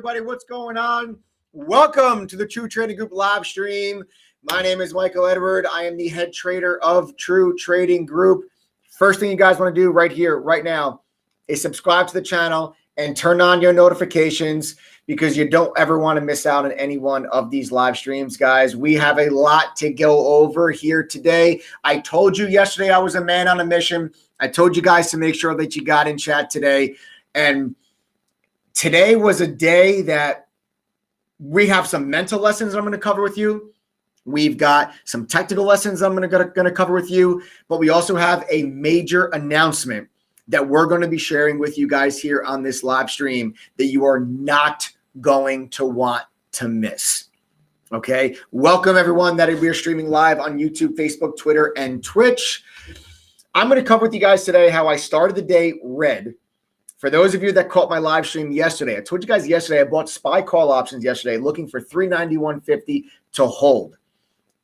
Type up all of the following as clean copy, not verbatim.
everybody? What's going on? Welcome to the True Trading Group live stream. My name is Michael Edward. I am the head trader of True Trading Group. First thing you guys want to do right here, right now, is subscribe to the channel and turn on your notifications because you don't ever want to miss out on any one of these live streams, guys. We have a lot to go over here today. I told you yesterday I was a man on a mission. I told you guys to make sure that you got in chat today. And today was a day that we have some mental lessons I'm going to cover with you. We've got some technical lessons I'm going to cover with you, but we also have a major announcement that we're going to be sharing with you guys here on this live stream that you are not going to want to miss. Okay. Welcome everyone that we are streaming live on YouTube, Facebook, Twitter, and Twitch. I'm going to cover with you guys today how I started the day red. For those of you that caught my live stream yesterday, I told you guys yesterday I bought SPY call options yesterday looking for 391.50 to hold.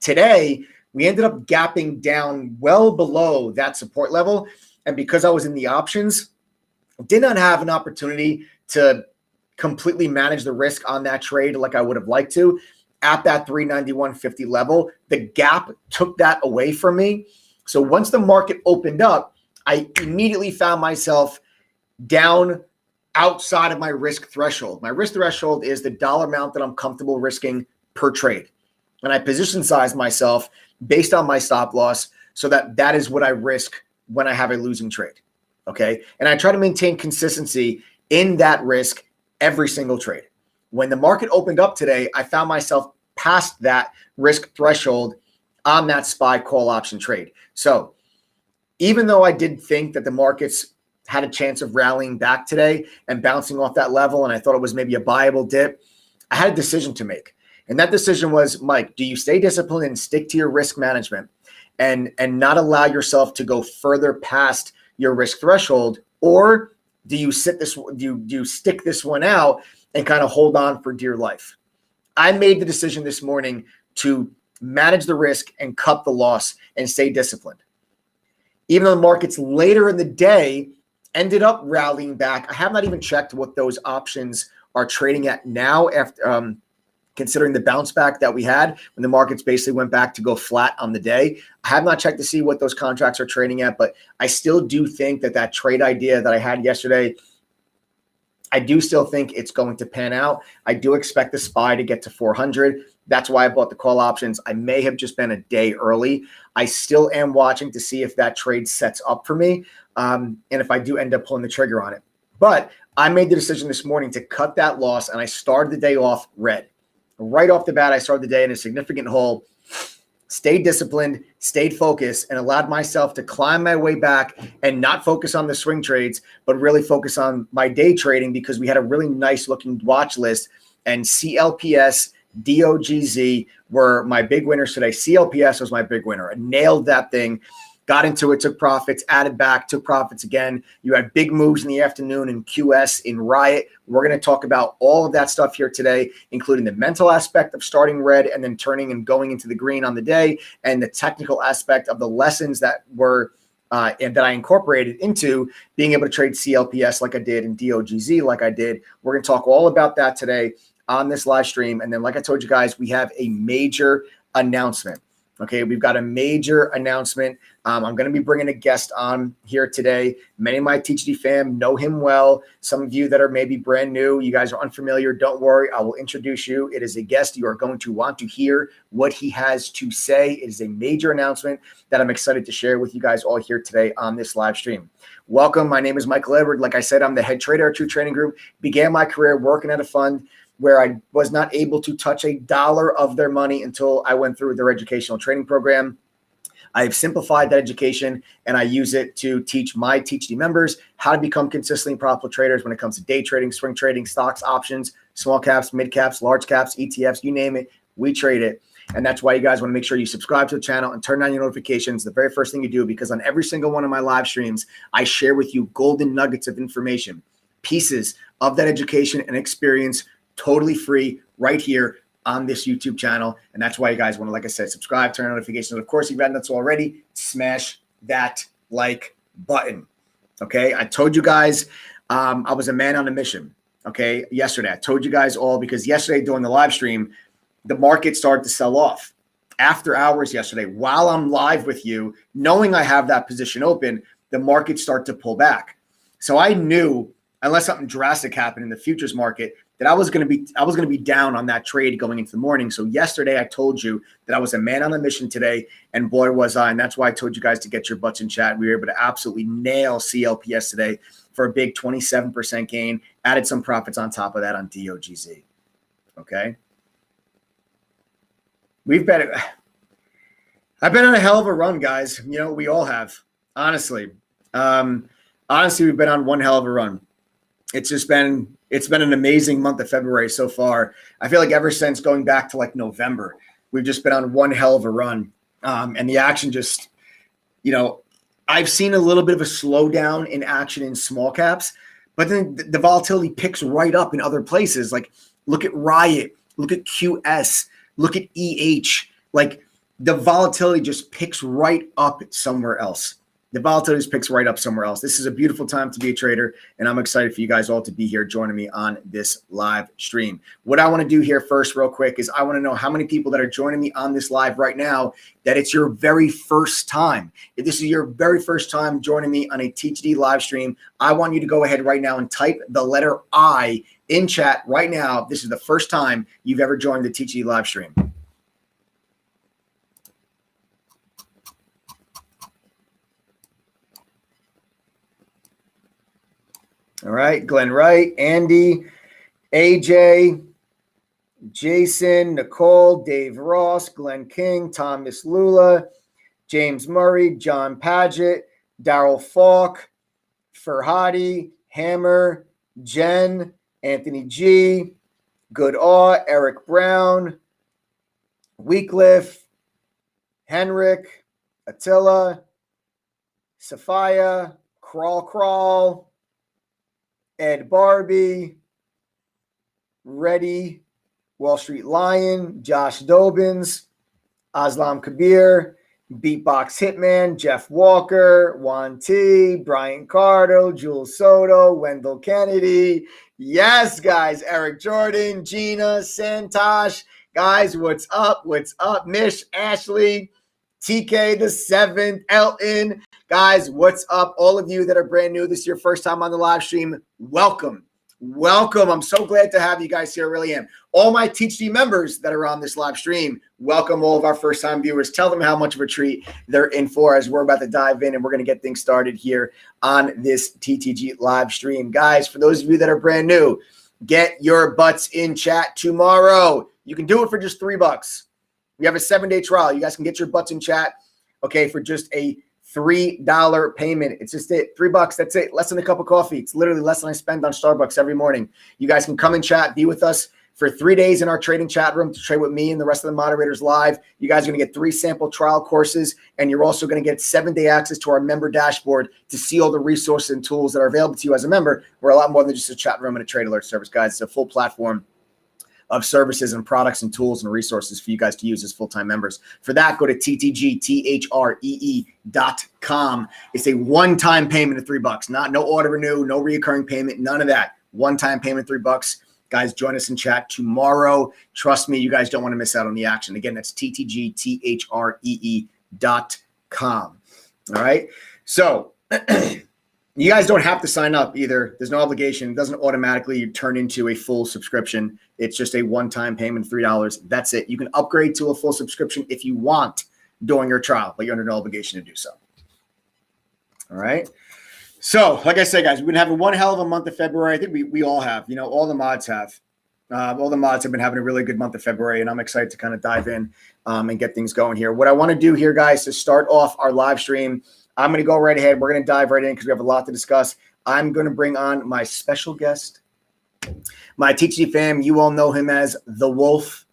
Today, we ended up gapping down well below that support level. And because I was in the options, did not have an opportunity to completely manage the risk on that trade like I would have liked to at that 391.50 level. The gap took that away from me. So once the market opened up, I immediately found myself down outside of my risk threshold. My risk threshold is the dollar amount that I'm comfortable risking per trade. And I position size myself based on my stop loss so that that is what I risk when I have a losing trade. Okay. And I try to maintain consistency in that risk every single trade. When the market opened up today, I found myself past that risk threshold on that SPY call option trade. So even though I did think that the markets had a chance of rallying back today and bouncing off that level, and I thought it was maybe a buyable dip, I had a decision to make. And that decision was, Mike, do you stay disciplined and stick to your risk management and not allow yourself to go further past your risk threshold? Or do you stick this one out and kind of hold on for dear life? I made the decision this morning to manage the risk and cut the loss and stay disciplined. Even though the markets later in the day ended up rallying back, I have not even checked what those options are trading at now after considering the bounce back that we had when the markets basically went back to go flat on the day. I have not checked to see what those contracts are trading at, but I still do think that that trade idea that I had yesterday, I do still think it's going to pan out. I do expect the SPY to get to 400. That's why I bought the call options. I may have just been a day early. I still am watching to see if that trade sets up for me and if I do end up pulling the trigger on it. But I made the decision this morning to cut that loss, and I started the day off red. Right off the bat, I started the day in a significant hole, stayed disciplined, stayed focused, and allowed myself to climb my way back and not focus on the swing trades, but really focus on my day trading because we had a really nice looking watch list, and CLPS, DOGZ were my big winners today. CLPS was my big winner. I nailed that thing. Got into it, took profits, added back, took profits again. You had big moves in the afternoon in QS, in Riot. We're going to talk about all of that stuff here today, including the mental aspect of starting red and then turning and going into the green on the day, and the technical aspect of the lessons that were and that I incorporated into being able to trade CLPS like I did and DOGZ like I did. We're going to talk all about that today on this live stream. And then, like I told you guys, we have a major announcement. Okay, we've got a major announcement. I'm going to be bringing a guest on here today. Many of my TGD fam know him well. Some of you that are maybe brand new, you guys are unfamiliar, don't worry. I will introduce you. It is a guest. You are going to want to hear what he has to say. It is a major announcement that I'm excited to share with you guys all here today on this live stream. Welcome. My name is Michael Edward. Like I said, I'm the head trader at True Trading Group. Began my career working at a fund where I was not able to touch a dollar of their money until I went through their educational training program. I've simplified that education and I use it to teach my THD members how to become consistently profitable traders when it comes to day trading, swing trading, stocks, options, small caps, mid caps, large caps, ETFs, you name it, we trade it. And that's why you guys want to make sure you subscribe to the channel and turn on your notifications the very first thing you do, because on every single one of my live streams, I share with you golden nuggets of information, pieces of that education and experience, totally free right here on this YouTube channel. And that's why you guys want to, like I said, subscribe, turn on notifications. And of course, if you haven't done so already, smash that like button. Okay. I told you guys I was a man on a mission. okay, yesterday. I told you guys all because yesterday during the live stream, the market started to sell off. After hours yesterday, while I'm live with you, knowing I have that position open, the market started to pull back. So I knew, unless something drastic happened in the futures market, that I was going to be down on that trade going into the morning. So yesterday I told you that I was a man on a mission today, and boy was I. And that's why I told you guys to get your butts in chat. We were able to absolutely nail CLPS today for a big 27% gain. Added some profits on top of that on DOGZ. Okay. I've been on a hell of a run, guys. You know, we all have, honestly. We've been on one hell of a run. It's been an amazing month of February so far. I feel like ever since going back to like November, we've just been on one hell of a run. And the action just, you know, I've seen a little bit of a slowdown in action in small caps, but then the volatility picks right up in other places. Like look at Riot, look at QS, look at EH. Like the volatility just picks right up somewhere else. The volatility just picks right up somewhere else. This is a beautiful time to be a trader, and I'm excited for you guys all to be here joining me on this live stream. What I want to do here first real quick is I want to know how many people that are joining me on this live right now that it's your very first time. If this is your very first time joining me on a TTD live stream, I want you to go ahead right now and type the letter I in chat right now. This is the first time you've ever joined the TTD live stream. All right, Glenn Wright, Andy, AJ, Jason, Nicole, Dave Ross, Glenn King, Thomas Lula, James Murray, John Paget, Daryl Falk, Farhadi, Hammer, Jen, Anthony G, Goodall, Eric Brown, Weecliffe, Henrik, Attila, Sophia, Crawl, Ed Barbie, Reddy, Wall Street Lion, Josh Dobbins, Aslam Kabir, Beatbox Hitman, Jeff Walker, Juan T, Brian Cardo, Jules Soto, Wendell Kennedy. Yes, guys, Eric Jordan, Gina, Santosh. Guys, what's up? What's up? Mish, Ashley, TK the 7th, Elton. Guys, what's up? All of you that are brand new, this is your first time on the live stream, welcome. Welcome. I'm so glad to have you guys here. I really am. All my TTD members that are on this live stream, welcome all of our first-time viewers. Tell them how much of a treat they're in for as we're about to dive in and we're going to get things started here on this TTG live stream. Guys, for those of you that are brand new, get your butts in chat tomorrow. You can do it for just $3. We have a 7-day trial. You guys can get your butts in chat, okay, for just a $3 payment. It's just it. $3. That's it. Less than a cup of coffee. It's literally less than I spend on Starbucks every morning. You guys can come and chat, be with us for 3 days in our trading chat room to trade with me and the rest of the moderators live. You guys are going to get 3 sample trial courses, and you're also going to get 7-day access to our member dashboard to see all the resources and tools that are available to you as a member. We're a lot more than just a chat room and a trade alert service, guys. It's a full platform of services and products and tools and resources for you guys to use as full-time members. For that, go to ttgthree.com. It's a one-time payment of $3. No auto renew, no reoccurring payment, none of that. One-time payment, $3. Guys, join us in chat tomorrow. Trust me, you guys don't want to miss out on the action. Again, that's ttgthree.com. All right. So you guys don't have to sign up either. There's no obligation. It doesn't automatically turn into a full subscription. It's just a one-time payment of $3. That's it. You can upgrade to a full subscription if you want during your trial, but you're under no obligation to do so. All right. So, like I said, guys, we've been having one hell of a month of February. I think we all have. You know, all the mods have. All the mods have been having a really good month of February, and I'm excited to kind of dive in and get things going here. What I want to do here, guys, to start off our live stream, I'm going to go right ahead. We're going to dive right in because we have a lot to discuss. I'm going to bring on my special guest, my TTG fam. You all know him as The Wolf.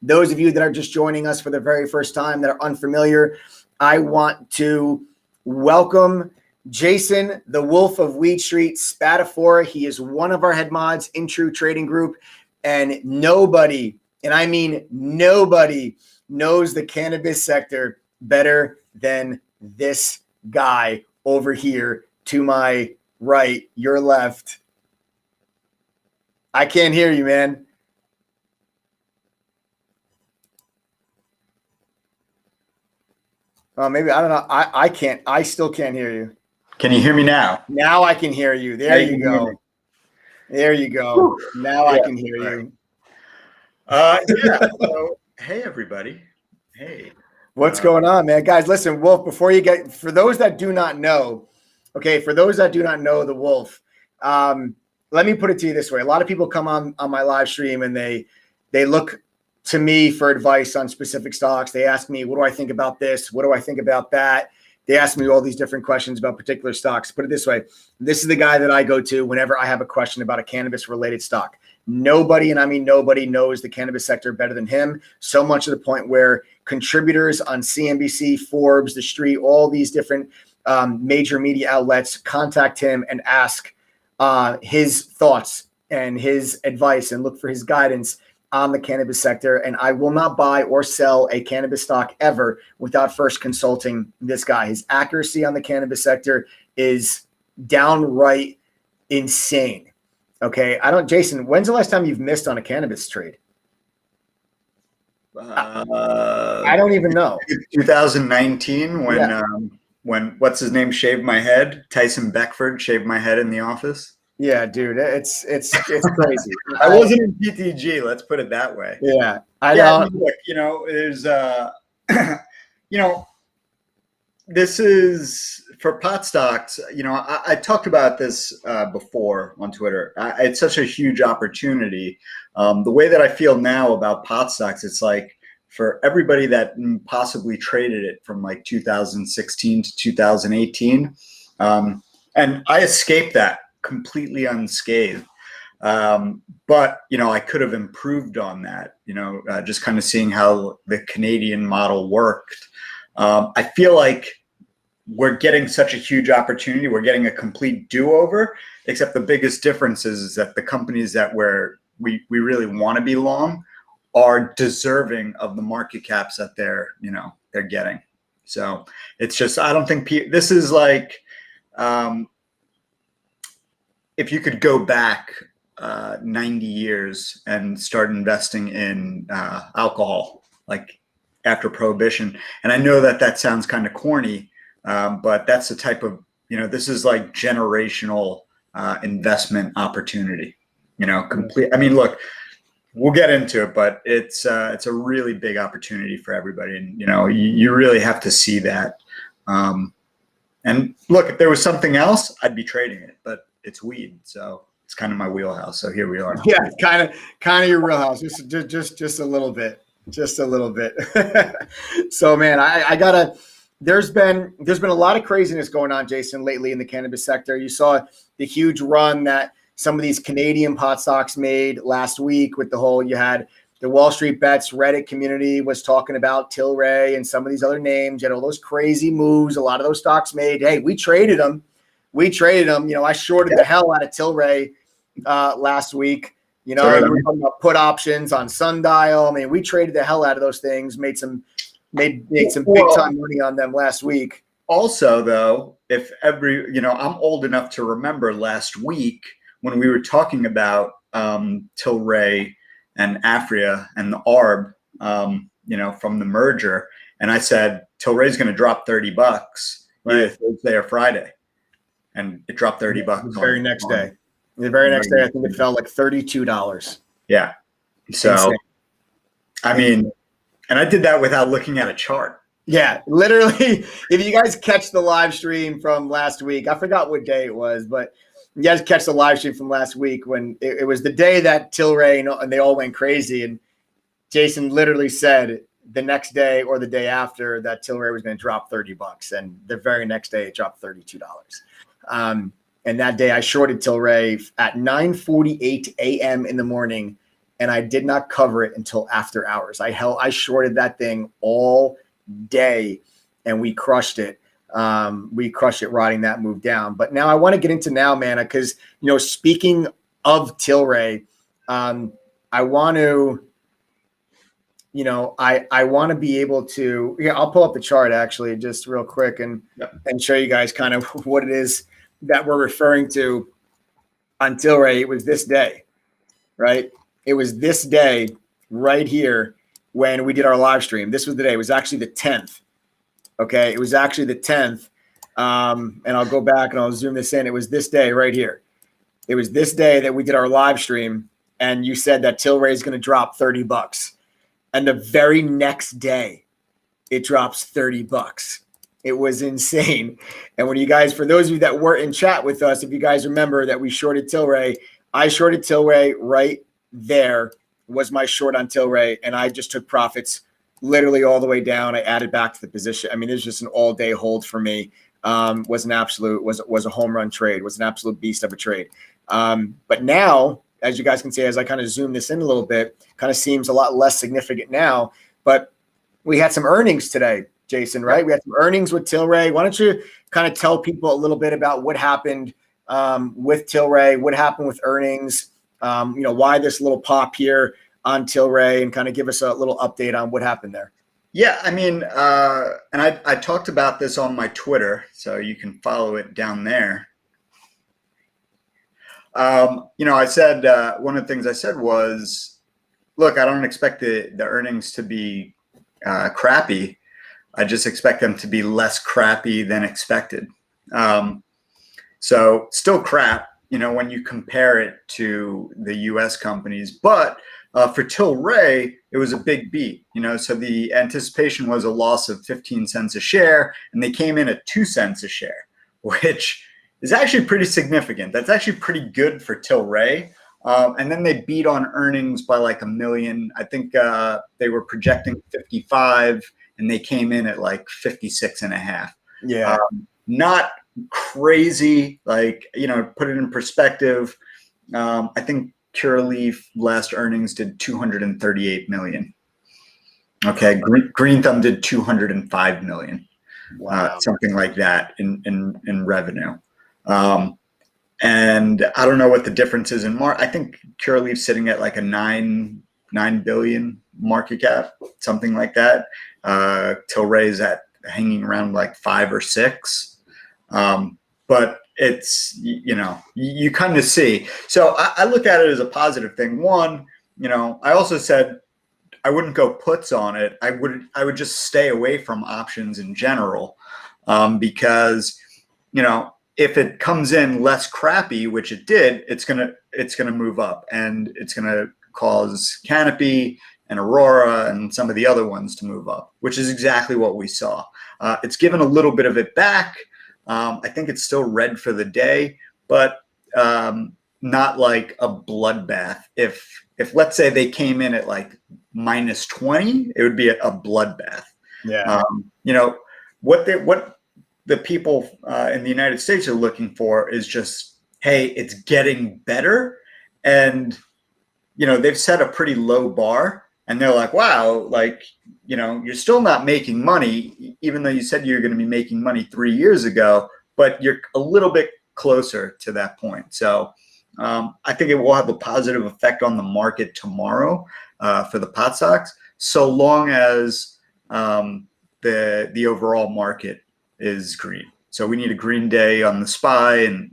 Those of you that are just joining us for the very first time that are unfamiliar, I want to welcome Jason, the Wolf of Weed Street, Spatafora. He is one of our head mods in True Trading Group, and nobody, and I mean nobody, knows the cannabis sector better than this guy over here to my right, your left. I can't hear you, man. Maybe, I don't know. I can't. I still can't hear you. Can you hear me now? Now I can hear you. There you go. There you go. Now I can hear you. Yeah. So, hey, everybody. Hey. What's going on, man? Guys, listen, Wolf, before you get, for those that do not know, the Wolf, let me put it to you this way. A lot of people come on my live stream and they look to me for advice on specific stocks. They ask me, what do I think about this? What do I think about that? They ask me all these different questions about particular stocks. Put it this way. This is the guy that I go to whenever I have a question about a cannabis related stock. Nobody, and I mean nobody, knows the cannabis sector better than him. So much to the point where contributors on CNBC, Forbes, The Street, all these different major media outlets contact him and ask his thoughts and his advice and look for his guidance on the cannabis sector. And I will not buy or sell a cannabis stock ever without first consulting this guy. His accuracy on the cannabis sector is downright insane. Okay. Jason, when's the last time you've missed on a cannabis trade? I don't even know. 2019 when what's his name shaved my head? Tyson Beckford shaved my head in the office. Yeah, dude, it's crazy. I wasn't in PTG. Let's put it that way. Yeah, I don't. Look, there's this is for pot stocks. I talked about this before on Twitter. It's such a huge opportunity. The way that I feel now about pot stocks, it's like for everybody that possibly traded it from like 2016 to 2018, and I escaped that completely unscathed. But I could have improved on that, just kind of seeing how the Canadian model worked. I feel like we're getting such a huge opportunity. We're getting a complete do-over, except the biggest difference is that the companies that we really want to be long are deserving of the market caps that they're getting. So it's just, I don't think this is like, if you could go back 90 years and start investing in alcohol, like after Prohibition. And I know that sounds kind of corny, but that's the type of, this is like generational investment opportunity, complete. I mean, look, we'll get into it, but it's a really big opportunity for everybody. And, you really have to see that. And look, if there was something else, I'd be trading it, but it's weed, so it's kind of my wheelhouse. So here we are. Yeah, kind of your wheelhouse. Just a little bit, So, man, I gotta. There's been a lot of craziness going on, Jason, lately in the cannabis sector. You saw the huge run that some of these Canadian pot stocks made last week with the whole. You had the Wall Street Bets Reddit community was talking about Tilray and some of these other names. You had all those crazy moves. A lot of those stocks made. Hey, we traded them. I shorted the hell out of Tilray last week. You were talking about put options on Sundial. I mean, we traded the hell out of those things, made some big time money on them last week. Also, though, if I'm old enough to remember last week when we were talking about Tilray and Afria and the ARB, from the merger, and I said Tilray's going to drop $30 either Thursday or Friday. And it dropped $30. The very next day, I think it fell like $32. Yeah. So, insane. I mean, and I did that without looking at a chart. Yeah, literally. If you guys catch the live stream from last week, I forgot what day it was, but you guys catch the live stream from last week when it was the day that Tilray and they all went crazy. And Jason literally said the next day or the day after that Tilray was going to drop $30. And the very next day it dropped $32. And that day I shorted Tilray at 9:48 a.m. in the morning, and I did not cover it until after hours. I shorted that thing all day, and we crushed it. Riding that move down. But now I want to get into man, because speaking of Tilray, I want to. I want to be able to. Yeah, I'll pull up the chart actually just real quick and show you guys kind of what it is that we're referring to on Tilray. It was this day. right? It was this day right here when we did our live stream. This was the day. It was actually the 10th. Okay. It was actually the 10th. And I'll go back and I'll zoom this in. It was this day right here. It was this day that we did our live stream. And you said that Tilray is going to drop $30. And the very next day, it drops $30. It was insane. And when you guys, for those of you that were in chat with us, if you guys remember that we shorted Tilray, I shorted Tilray right there was my short on Tilray. And I just took profits literally all the way down. I added back to the position. I mean, it was just an all day hold for me. Was a home run trade, was an absolute beast of a trade. But now, as you guys can see, as I kind of zoom this in a little bit, kind of seems a lot less significant now. But we had some earnings today, Jason, right? We had some earnings with Tilray. Why don't you kind of tell people a little bit about what happened with Tilray, what happened with earnings, why this little pop here on Tilray, and kind of give us a little update on what happened there. Yeah, I mean, and I talked about this on my Twitter, so you can follow it down there. I said, one of the things I said was, look, I don't expect the earnings to be crappy. I just expect them to be less crappy than expected. So still crap, when you compare it to the US companies, but for Tilray, it was a big beat, so the anticipation was a loss of 15 cents a share, and they came in at 2 cents a share, which is actually pretty significant. That's actually pretty good for Tilray. And then they beat on earnings by like $1 million. I think they were projecting 55, and they came in at like 56.5. Yeah. Not crazy, put it in perspective. I think Curaleaf last earnings did 238 million. Okay, Green Thumb did 205 million. Wow. Something like that in revenue. And I don't know what the difference is in I think Curaleaf's sitting at like a 9 billion market cap, something like that. Tilray's at hanging around like 5 or 6. But it's, you kind of see. So I look at it as a positive thing. One, I also said I wouldn't go puts on it. I would just stay away from options in general, because, if it comes in less crappy, which it did, it's gonna move up, and it's gonna cause Canopy and Aurora and some of the other ones to move up, which is exactly what we saw. It's given a little bit of it back. I think it's still red for the day, but not like a bloodbath. If let's say they came in at like minus 20, it would be a bloodbath. Yeah. What the people in the United States are looking for is just, hey, it's getting better. And, they've set a pretty low bar, and they're like, wow, you're still not making money, even though you said you're going to be making money 3 years ago, but you're a little bit closer to that point. So I think it will have a positive effect on the market tomorrow for the pot stocks, so long as the overall market is green. So we need a green day on the SPY, and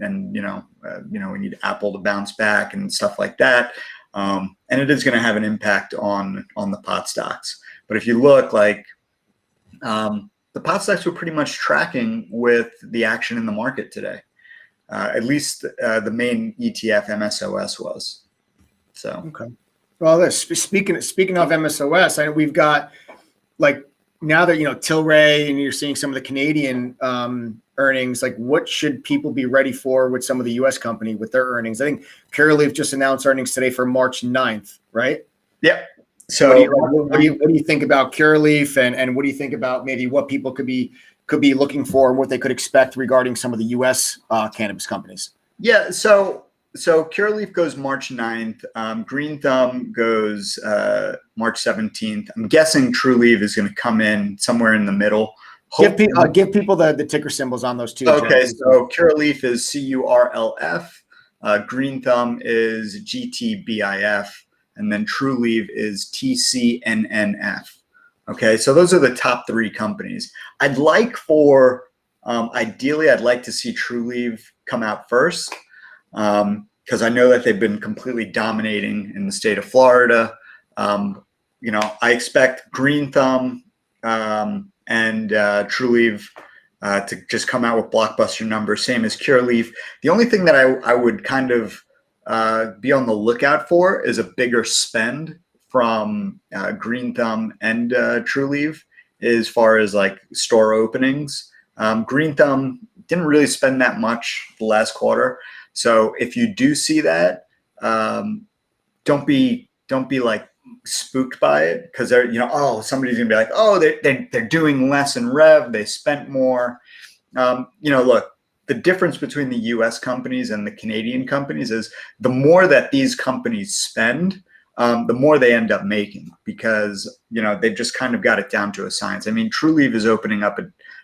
we need Apple to bounce back and stuff like that. And it is going to have an impact on the pot stocks. But if you look, the pot stocks were pretty much tracking with the action in the market today. At least the main ETF MSOS was. So okay. Well, speaking of MSOS, I know we've got now that Tilray, and you're seeing some of the Canadian earnings, what should people be ready for with some of the US company with their earnings? I think Curaleaf just announced earnings today for March 9th, right? Yep. So what do you think about Curaleaf, and what do you think about maybe what people could be looking for, and what they could expect regarding some of the US cannabis companies? Yeah. So Curaleaf goes March 9th. Green Thumb goes March 17th. I'm guessing Trulieve is going to come in somewhere in the middle. Give people the ticker symbols on those two. Okay, so Curaleaf is CURLF. Green Thumb is GTBIF. And then Trulieve is TCNNF. Okay, so those are the top 3 companies. Ideally, I'd like to see Trulieve come out first. because I know that they've been completely dominating in the state of Florida. I expect Green Thumb and Trulieve to just come out with blockbuster numbers, same as Curaleaf. The only thing that I would kind of be on the lookout for is a bigger spend from Green Thumb and Trulieve as far as like store openings. Green Thumb didn't really spend that much the last quarter. So if you do see that, don't be like spooked by it, because they're, somebody's gonna be like, oh, they're doing less in rev, they spent more. Look, the difference between the US companies and the Canadian companies is the more that these companies spend, the more they end up making, because they've just kind of got it down to a science. I mean, Trulieve is opening up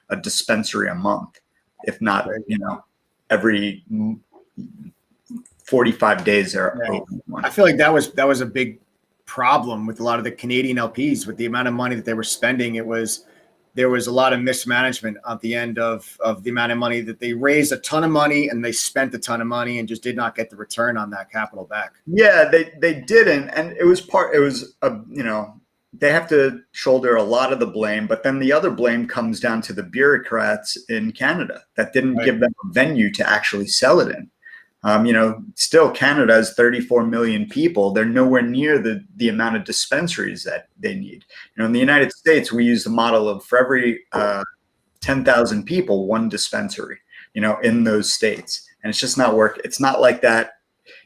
a dispensary a month, if not, every 45 days they're open. I feel like that was a big problem with a lot of the Canadian LPs with the amount of money that they were spending. There was a lot of mismanagement at the end of the amount of money that they raised, a ton of money, and they spent a ton of money and just did not get the return on that capital back. Yeah, they didn't, and they have to shoulder a lot of the blame, but then the other blame comes down to the bureaucrats in Canada that didn't give them a venue to actually sell it in. Still Canada has 34 million people. They're nowhere near the amount of dispensaries that they need. In the United States, we use the model of for every 10,000 people, one dispensary, in those states. And it's just not work. It's not like that.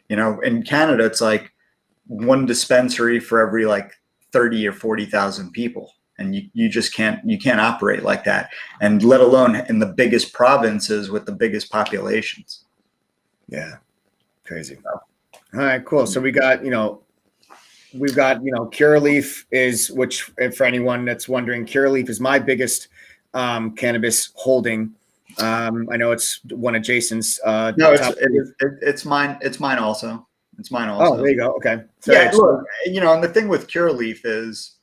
In Canada, it's like one dispensary for every like 30 or 40,000 people. And you just can't operate like that. And let alone in the biggest provinces with the biggest populations. Yeah. Crazy. All right, cool. So we've got Curaleaf is, which for anyone that's wondering, Curaleaf is my biggest cannabis holding. I know it's one of Jason's. No, it's mine. It's mine also. It's mine also. Oh, there you go. Okay. So yeah, look, and the thing with Curaleaf is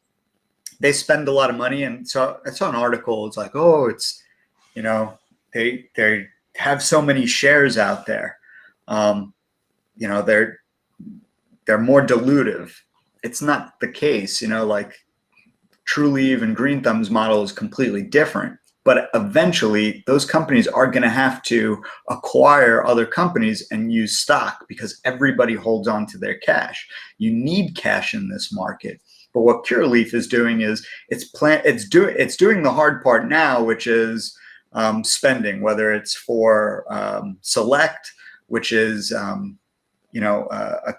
they spend a lot of money, and so I saw an article. It's like, oh, it's they have so many shares out there. They're more dilutive. It's not the case, like Trulieve and Green Thumb's model is completely different, but eventually those companies are going to have to acquire other companies and use stock, because everybody holds on to their cash. You need cash in this market. But what Curaleaf is doing is it's doing the hard part now, which is spending, whether it's for Select, which is a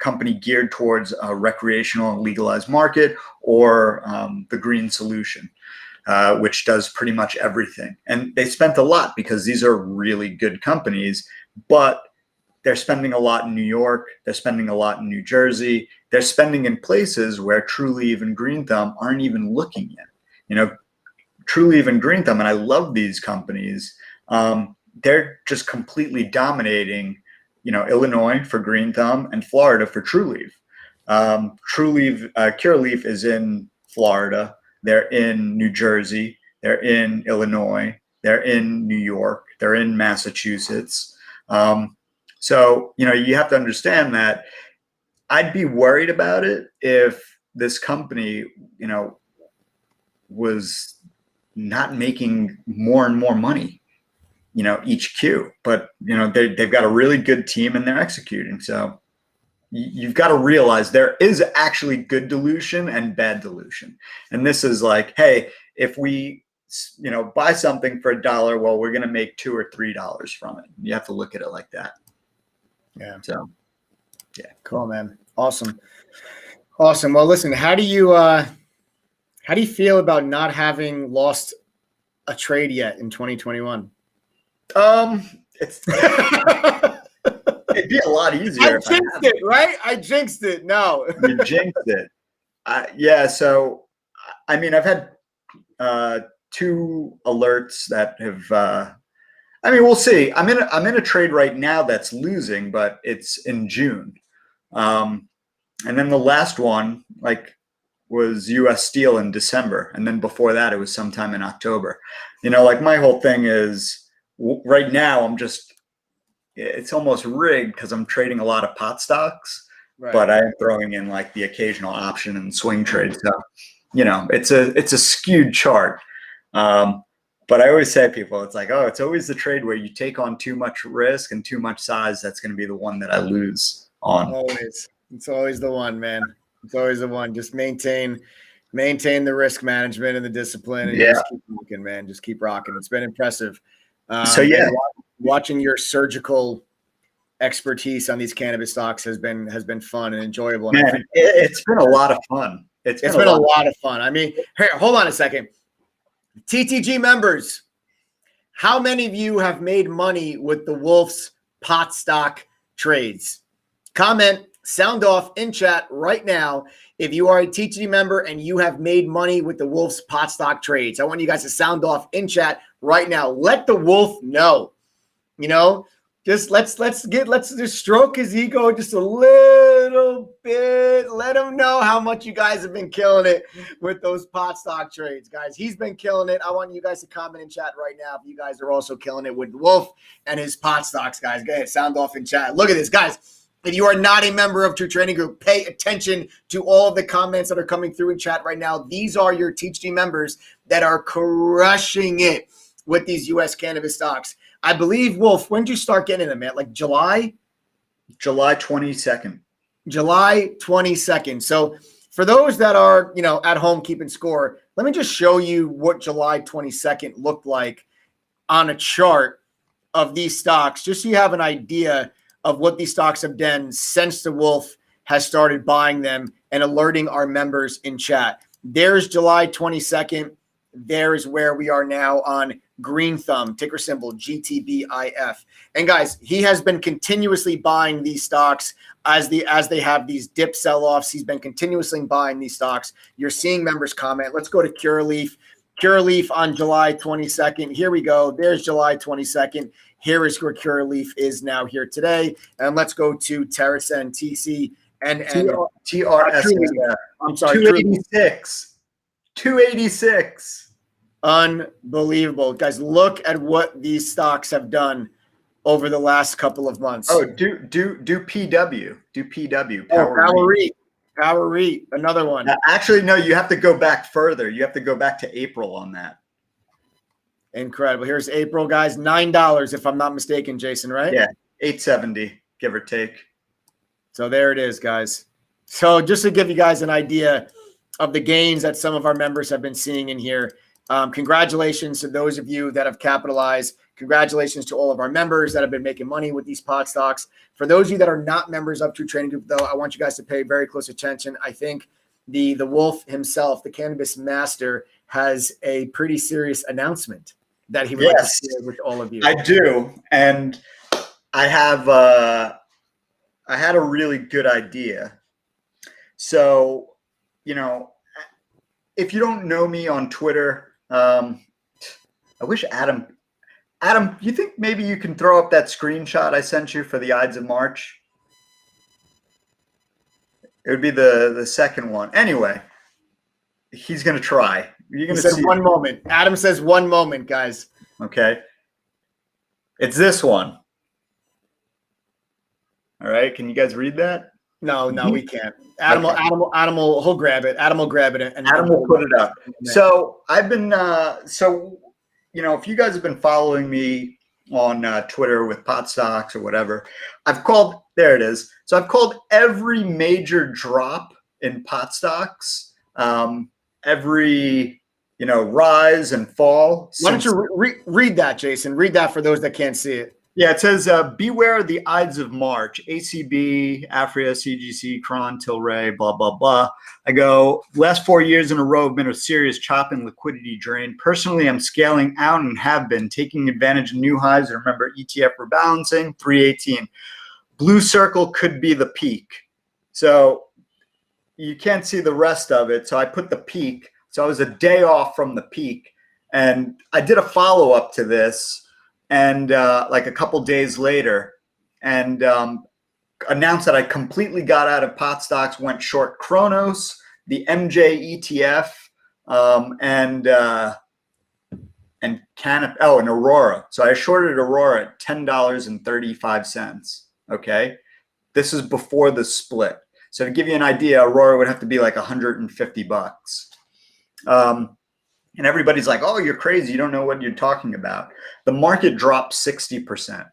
company geared towards a recreational and legalized market, or the Green Solution, which does pretty much everything. And they spent a lot because these are really good companies, but they're spending a lot in New York. They're spending a lot in New Jersey. They're spending in places where Trulieve and Green Thumb aren't even looking yet. Trulieve and Green Thumb, and I love these companies. They're just completely dominating Illinois for Green Thumb and Florida for Trulieve. Curaleaf is in Florida. They're in New Jersey. They're in Illinois. They're in New York. They're in Massachusetts. So you have to understand that I'd be worried about it if this company, was not making more and more money, each Q, but they've got a really good team and they're executing. So you've got to realize there is actually good dilution and bad dilution. And this is like, hey, if we, buy something for $1, well, we're going to make $2 or $3 from it. You have to look at it like that. Yeah. So, yeah. Cool, man. Awesome. Well, listen, how do you feel about not having lost a trade yet in 2021? It'd be a lot easier. I jinxed it, right? I jinxed it. No, you jinxed it. Yeah. So, I mean, I've had 2 alerts that have. We'll see. I'm in a trade right now that's losing, but it's in June. And then the last one, was U.S. Steel in December, and then before that, it was sometime in October. My whole thing is right now, I'm just it's almost rigged because I'm trading a lot of pot stocks, Right. but I am throwing in like the occasional option and swing trade. So, you know, it's a skewed chart. But I always say to people, it's like, oh, it's always the trade where you take on too much risk and too much size. That's going to be the one that I lose on. Always. It's always the one, man. It's always the one. Just maintain the risk management and the discipline, and just keep rocking, man. Just keep rocking. It's been impressive. Watching your surgical expertise on these cannabis stocks has been fun and enjoyable. And man, it's been a lot of fun. It's been a lot of fun. I mean, here, hold on a second. TTG members, how many of you have made money with the Wolf's pot stock trades? Comment, sound off in chat right now if you are a TTG member and you have made money with the Wolf's pot stock trades. I want you guys to sound off in chat right now. Let the Wolf know. You know, just let's just stroke his ego just a little bit. Let him know how much you guys have been killing it with those pot stock trades, guys. He's been killing it. I want you guys to comment in chat right now if you guys are also killing it with Wolf and his pot stocks, guys. Go ahead, sound off in chat. Look at this, guys. If you are not a member of True Trading Group, pay attention to all of the comments that are coming through in chat right now. These are your TTG members that are crushing it with these U.S. cannabis stocks. I believe, Wolf, when did you start getting them, man? Like July? July 22nd. July 22nd. So for those that are, you know, at home keeping score, let me just show you what July 22nd looked like on a chart of these stocks, just so you have an idea of what these stocks have done since the Wolf has started buying them and alerting our members in chat. There's July 22nd. There's where we are now on Green Thumb, ticker symbol GTBIF. And guys, he has been continuously buying these stocks as they have these dip sell-offs. He's been continuously buying these stocks. You're seeing members comment. Let's go to Curaleaf. Curaleaf on July 22nd. Here we go. There's July 22nd. Here is where Curaleaf is now here today. And let's go to TerraSen, TC, and TRS. I'm sorry, 286. 286. Unbelievable. Guys, look at what these stocks have done over the last couple of months. Oh, do PW. Do PW. Power REIT, another one. Actually, no, you have to go back further. You have to go back to April on that. Incredible. Here's April, guys. $9, if I'm not mistaken, Jason, right? Yeah, $8.70, give or take. So there it is, guys. So just to give you guys an idea of the gains that some of our members have been seeing in here. Congratulations to those of you that have capitalized. Congratulations to all of our members that have been making money with these pot stocks. For those of you that are not members of True Trading Group, though, I want you guys to pay very close attention. I think the Wolf himself, the Cannabis Master, has a pretty serious announcement that he would like to share with all of you. I do, and I have I had a really good idea. So, you know, if you don't know me on Twitter, I wish Adam, you think maybe you can throw up that screenshot I sent you for the Ides of March? It would be the second one. Anyway, he's going to try. You're going to see. One moment. Adam says 1 moment, guys. Okay. It's this one. All right. Can you guys read that? No, we can't. Adam will he'll grab it. Adam will grab it and Adam will put it up. So I've been you know, if you guys have been following me on Twitter with pot stocks or whatever, there it is. So I've called every major drop in pot stocks, every, you know, rise and fall. Why don't you read that, Jason? Read that for those that can't see it. Yeah, it says, beware the Ides of March, ACB, Afria, CGC, Cron, Tilray, blah, blah, blah. I go, last 4 years in a row have been a serious chop and liquidity drain. Personally, I'm scaling out and have been taking advantage of new highs. And remember, ETF rebalancing, 318. Blue circle could be the peak. So you can't see the rest of it. So I put the peak. So I was a day off from the peak. And I did a follow-up to this. And like a couple days later, and announced that I completely got out of pot stocks, went short Kronos, the MJ ETF, and and Aurora. So I shorted Aurora at $10.35. Okay. This is before the split. So to give you an idea, Aurora would have to be like $150. And everybody's like, oh, you're crazy. You don't know what you're talking about. The market dropped 60%.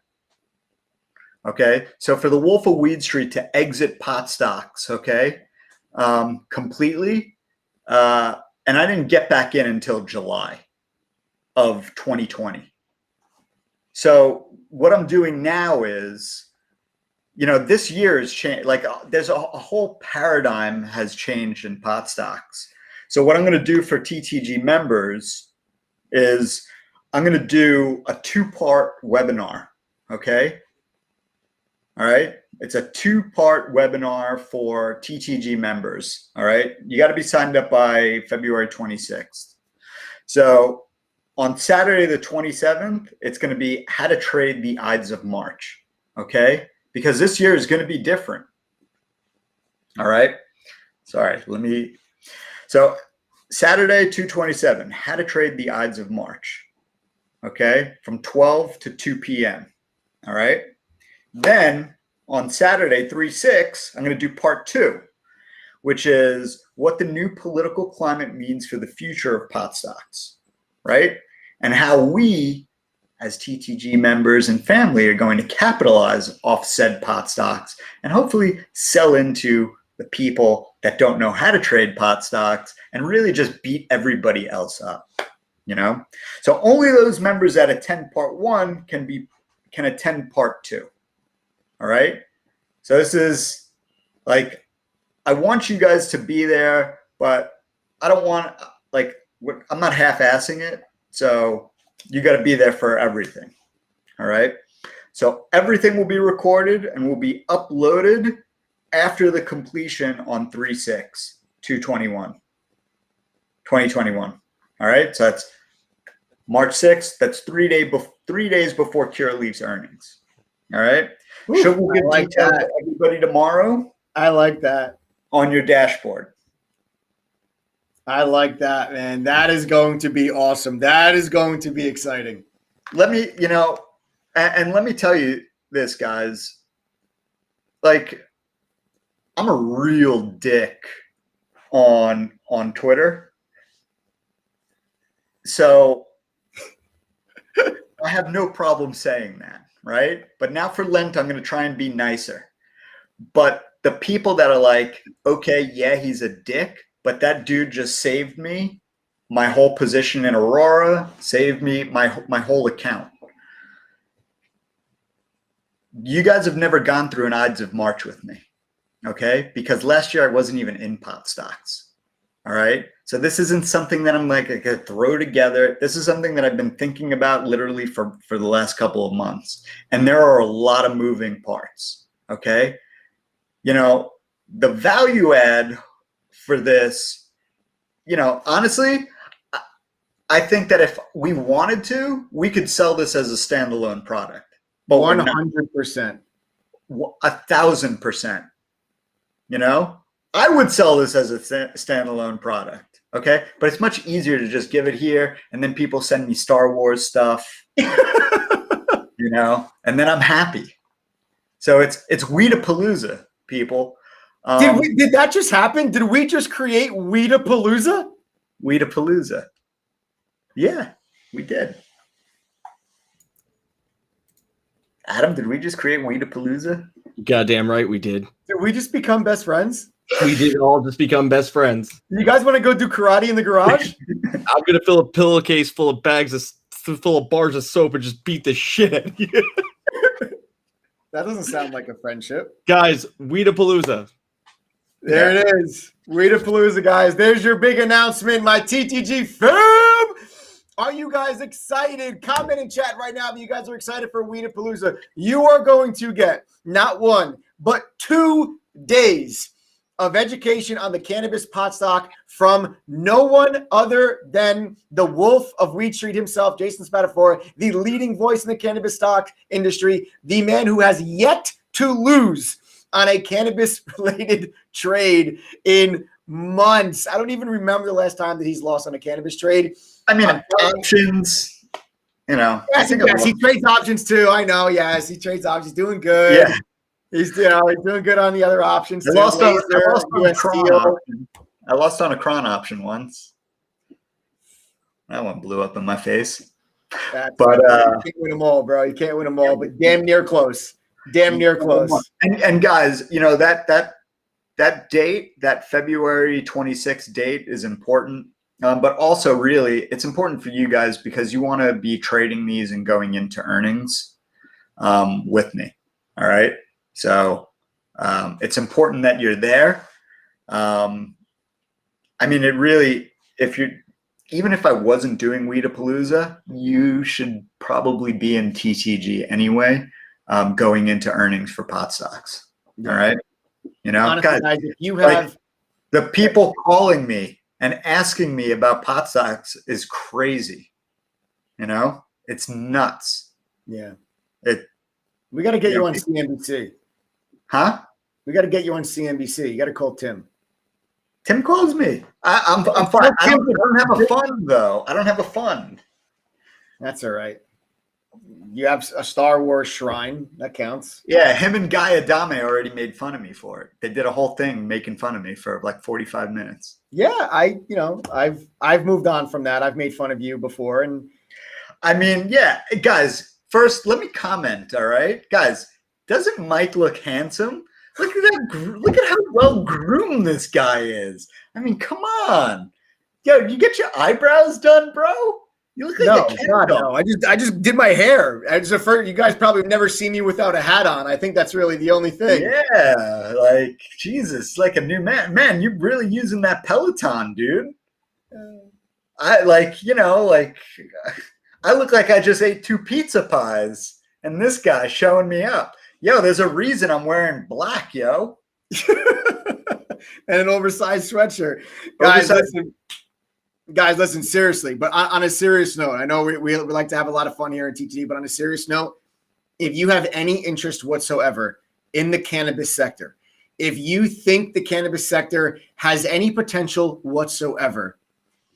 Okay. So for the Wolf of Weed Street to exit pot stocks, okay, completely, and I didn't get back in until July of 2020. So what I'm doing now is, this year has changed. Like there's a whole paradigm has changed in pot stocks. So what I'm going to do for TTG members is I'm going to do a 2-part webinar. Okay. All right. It's a 2-part webinar for TTG members. All right. You got to be signed up by February 26th. So on Saturday, the 27th, it's going to be how to trade the Ides of March. Okay. Because this year is going to be different. All right. Sorry. So Saturday, 2/27, how to trade the Ides of March. Okay. From 12 to 2 p.m. All right. Then on Saturday, 3/6, I'm going to do part 2, which is what the new political climate means for the future of pot stocks, right? And how we, as TTG members and family, are going to capitalize off said pot stocks and hopefully sell into the people that don't know how to trade pot stocks and really just beat everybody else up, So only those members that attend part 1 can attend part 2. All right. So this is like, I want you guys to be there, but I don't want, I'm not half-assing it. So you got to be there for everything. All right. So everything will be recorded and will be uploaded after the completion on 3/6/2021. All right. So that's March 6th. That's 3 days before Cure leaves earnings. All right. Ooh, we'll give details to everybody tomorrow. I like that. On your dashboard. I like that, man. That is going to be awesome. That is going to be exciting. Let me, and let me tell you this, guys. Like, I'm a real dick on Twitter. So I have no problem saying that, right? But now for Lent, I'm going to try and be nicer. But the people that are like, okay, yeah, he's a dick, but that dude just saved me my whole position in Aurora, saved me my whole account. You guys have never gone through an Ides of March with me, okay? Because last year I wasn't even in pot stocks, all right? So this isn't something that I'm like I could throw together. This is something that I've been thinking about literally for the last couple of months. And there are a lot of moving parts, okay? The value add for this, honestly, I think that if we wanted to, we could sell this as a standalone product. But 100%. 1,000%. I would sell this as a standalone product. Okay. But it's much easier to just give it here. And then people send me Star Wars stuff, and then I'm happy. So it's Weedapalooza, people. Did that just happen? Did we just create Weedapalooza? Weedapalooza. Yeah, we did. Adam, did we just create Weedapalooza? Goddamn right we did. Did we just become best friends? We did all just become best friends. You guys want to go do karate in the garage? I'm gonna fill a pillowcase full of full of bars of soap and just beat the shit out of you. That doesn't sound like a friendship. Guys, Weedapalooza. There it is. Weedapalooza, guys. There's your big announcement, my TTG fam. Are you guys excited? Comment in chat right now if you guys are excited for Weedapalooza. You are going to get not 1, but 2 days of education on the cannabis pot stock from no one other than the Wolf of Weed Street himself, Jason Spatafora, the leading voice in the cannabis stock industry, the man who has yet to lose on a cannabis-related trade in months. I don't even remember the last time that he's lost on a cannabis trade. I mean, options, you know, Yes, he trades options too. I know. Yes, he trades options. Doing good. Yeah. He's doing good on the other options too. I lost on a US Cron Steel. option. I lost on a Cron option once. That one blew up in my face. But you can't win them all, bro. You can't win them all, but damn near close. Damn near close. And guys, you know, that date, that February 26th date is important. But also really it's important for you guys because you want to be trading these and going into earnings with me. All right. So it's important that you're there. I mean, it really, even if I wasn't doing Weedapalooza, you should probably be in TTG anyway, going into earnings for pot stocks. Yeah. All right. You know, honestly, guys, if you have like, the people calling me and asking me about pot stocks is crazy. You know, it's nuts. Yeah. We got to get you on CNBC. Huh? We got to get you on CNBC. You got to call Tim. Tim calls me. I'm fine. I don't have a fund though. I don't have a fund. That's all right. You have a Star Wars shrine. That counts. Yeah, him and Guy Adame already made fun of me for it. They did a whole thing making fun of me for like 45 minutes. Yeah, I've moved on from that. I've made fun of you before, and I mean, yeah, guys. First, let me comment. All right, guys. Doesn't Mike look handsome? Look at that. Look at how well groomed this guy is. I mean, come on. Yo, you get your eyebrows done, bro? You look like no. I just did my hair. You guys probably have never seen me without a hat on. I think that's really the only thing. Yeah, like Jesus, like a new man. Man, you're really using that Peloton, dude. I look like I just ate 2 pizza pies, and this guy showing me up. Yo, there's a reason I'm wearing black, yo. And an oversized sweatshirt. Guys, listen, seriously, but on a serious note, I know we like to have a lot of fun here in TTD, but on a serious note, if you have any interest whatsoever in the cannabis sector, if you think the cannabis sector has any potential whatsoever,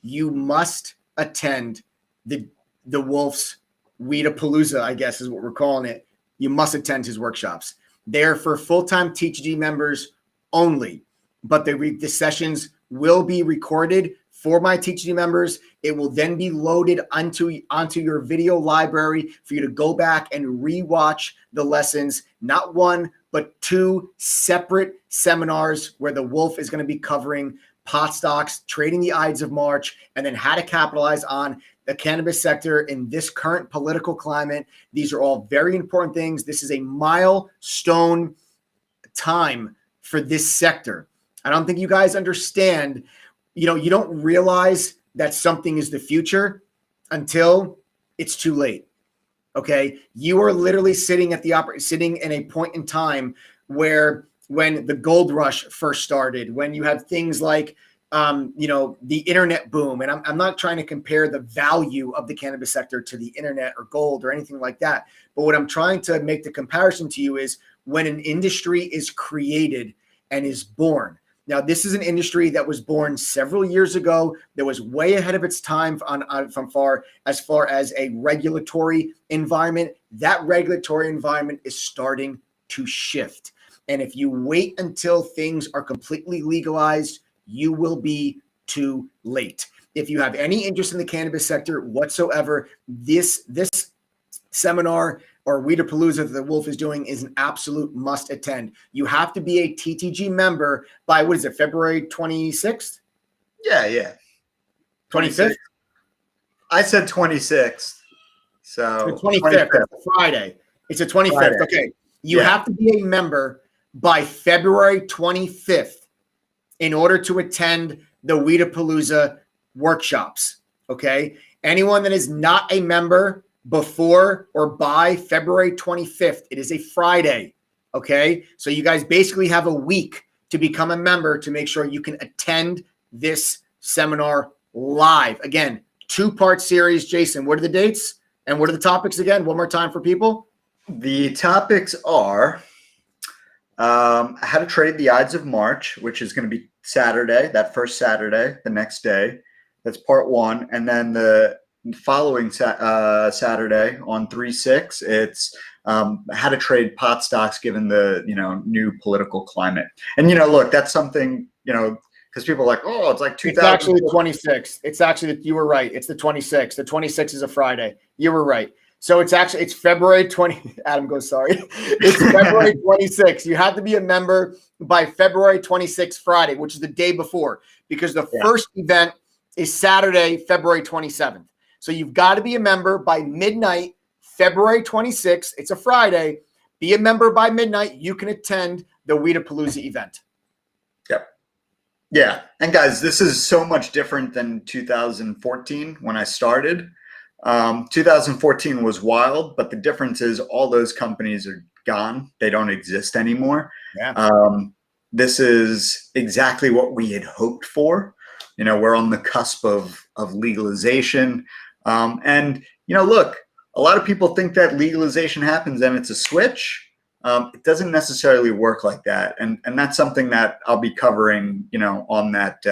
you must attend the Wolf's Weedapalooza, I guess is what we're calling it. You must attend his workshops. They're for full-time TTG members only, but the sessions will be recorded for my TTG members. It will then be loaded onto your video library for you to go back and rewatch the lessons, not 1, but 2 separate seminars where the Wolf is going to be covering pot stocks, trading the Ides of March, and then how to capitalize on the cannabis sector in this current political climate. These are all very important things. This is a milestone time for this sector. I don't think you guys understand. You don't realize that something is the future until it's too late. Okay. You are literally sitting in a point in time where when the gold rush first started, when you have things like, the internet boom, and I'm not trying to compare the value of the cannabis sector to the internet or gold or anything like that. But what I'm trying to make the comparison to you is when an industry is created and is born. Now, this is an industry that was born several years ago, that was way ahead of its time as far as a regulatory environment. That regulatory environment is starting to shift. And if you wait until things are completely legalized, you will be too late. If you have any interest in the cannabis sector whatsoever, this seminar or Weedapalooza that the Wolf is doing is an absolute must attend. You have to be a TTG member by, February 26th? Yeah. 25th? I said 26th. So the 25th. It's a Friday. It's a 25th. Friday. Okay. You have to be a member by February 25th in order to attend the Weedapalooza workshops. Okay. Anyone that is not a member before or by February 25th, it is a Friday. Okay. So you guys basically have a week to become a member to make sure you can attend this seminar live. Again, 2-part series. Jason, what are the dates and what are the topics again? One more time for people. The topics are how to trade the Ides of March, which is going to be Saturday, that first Saturday, the next day. That's part 1. And then the following Saturday on 3/6, it's how to trade pot stocks given the new political climate. And look, that's something because people are like, oh, it's like 2000. It's actually the 26th. It's actually you were right. It's the 26th. The 26th is a Friday. You were right. So it's February 20. Adam goes, sorry. It's February 26th. You have to be a member by February 26th, Friday, which is the day before, because the first event is Saturday, February 27th. So you've got to be a member by midnight, February 26th. It's a Friday. Be a member by midnight. You can attend the Weedapalooza event. Yep. Yeah. And guys, this is so much different than 2014 when I started. 2014 was wild, but the difference is all those companies are gone. They don't exist anymore. Yeah. This is exactly what we had hoped for. We're on the cusp of legalization. And look, a lot of people think that legalization happens and it's a switch. It doesn't necessarily work like that. And that's something that I'll be covering, on that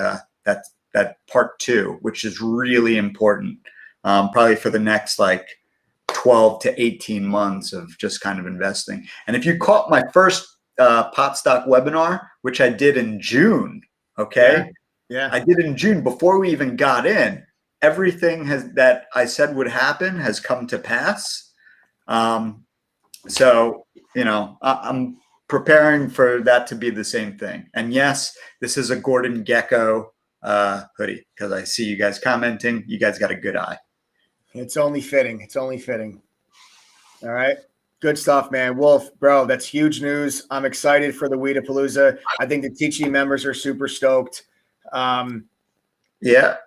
part 2, which is really important. Probably for the next 12 to 18 months of just kind of investing. And if you caught my first pot stock webinar, which I did in June, okay? Yeah. I did in June before we even got in. Everything that I said would happen has come to pass. So, I'm preparing for that to be the same thing. And yes, this is a Gordon Gekko hoodie because I see you guys commenting. You guys got a good eye. It's only fitting. It's only fitting. All right. Good stuff, man. Wolf, bro, that's huge news. I'm excited for the Weedapalooza. I think the TG members are super stoked. Yeah.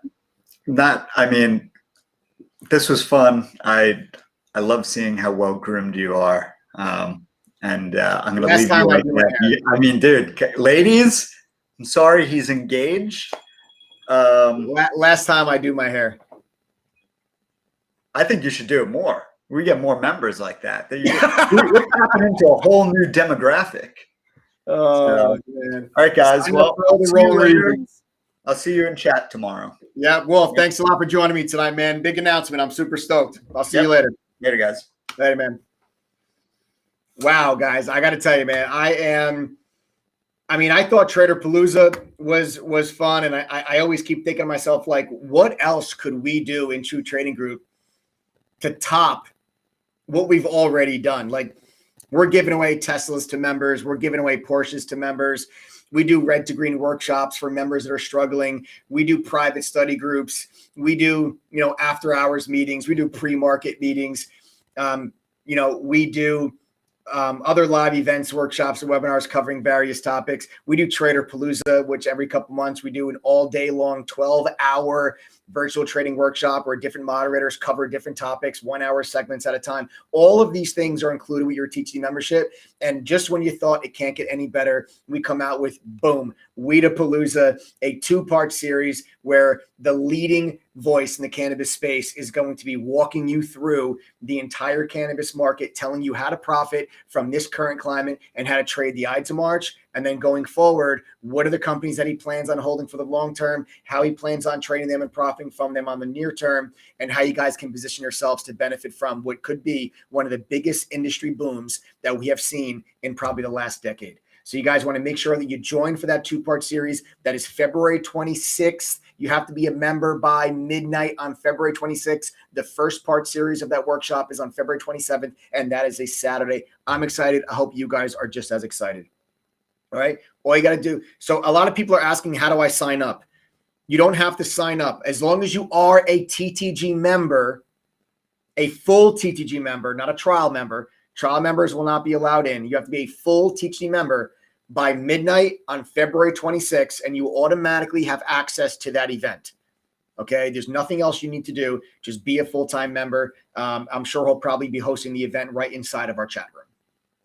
This was fun. I love seeing how well groomed you are. And I'm going to leave you like that. Dude, ladies, I'm sorry he's engaged. Last time I do my hair. I think you should do it more. We get more members like that. We're tapping into a whole new demographic. Oh, man. All right, guys. Well, I'll see you in chat tomorrow. Yeah, Wolf, thanks a lot for joining me tonight, man. Big announcement. I'm super stoked. I'll see you later. Later, guys. Later, man. Wow, guys. I got to tell you, man, I thought Trader Palooza was fun. And I always keep thinking to myself, what else could we do in True Trading Group to top what we've already done? We're giving away Teslas to members. We're giving away Porsches to members. We do red to green workshops for members that are struggling. We do private study groups. We do, after hours meetings. We do pre-market meetings. We do other live events, workshops, and webinars covering various topics. We do Trader Palooza, which every couple months we do an all day long 12-hour virtual trading workshop where different moderators cover different topics, 1 hour segments at a time. All of these things are included with your TT membership. And just when you thought it can't get any better, we come out with, boom, Weedapalooza, a 2-part series where the leading voice in the cannabis space is going to be walking you through the entire cannabis market, telling you how to profit from this current climate and how to trade the Ides of March. And then going forward, what are the companies that he plans on holding for the long term, how he plans on trading them and profiting from them on the near term, and how you guys can position yourselves to benefit from what could be one of the biggest industry booms that we have seen in probably the last decade. So you guys want to make sure that you join for that 2-part series. That is February 26th. You have to be a member by midnight on February 26th. The first part series of that workshop is on February 27th, and that is a Saturday. I'm excited. I hope you guys are just as excited. All right. All you got to do. So a lot of people are asking, how do I sign up? You don't have to sign up. As long as you are a TTG member, a full TTG member, not a trial member. Trial members will not be allowed in. You have to be a full TTG member by midnight on February 26th, and you automatically have access to that event. Okay. There's nothing else you need to do. Just be a full-time member. I'm sure he'll probably be hosting the event right inside of our chat room.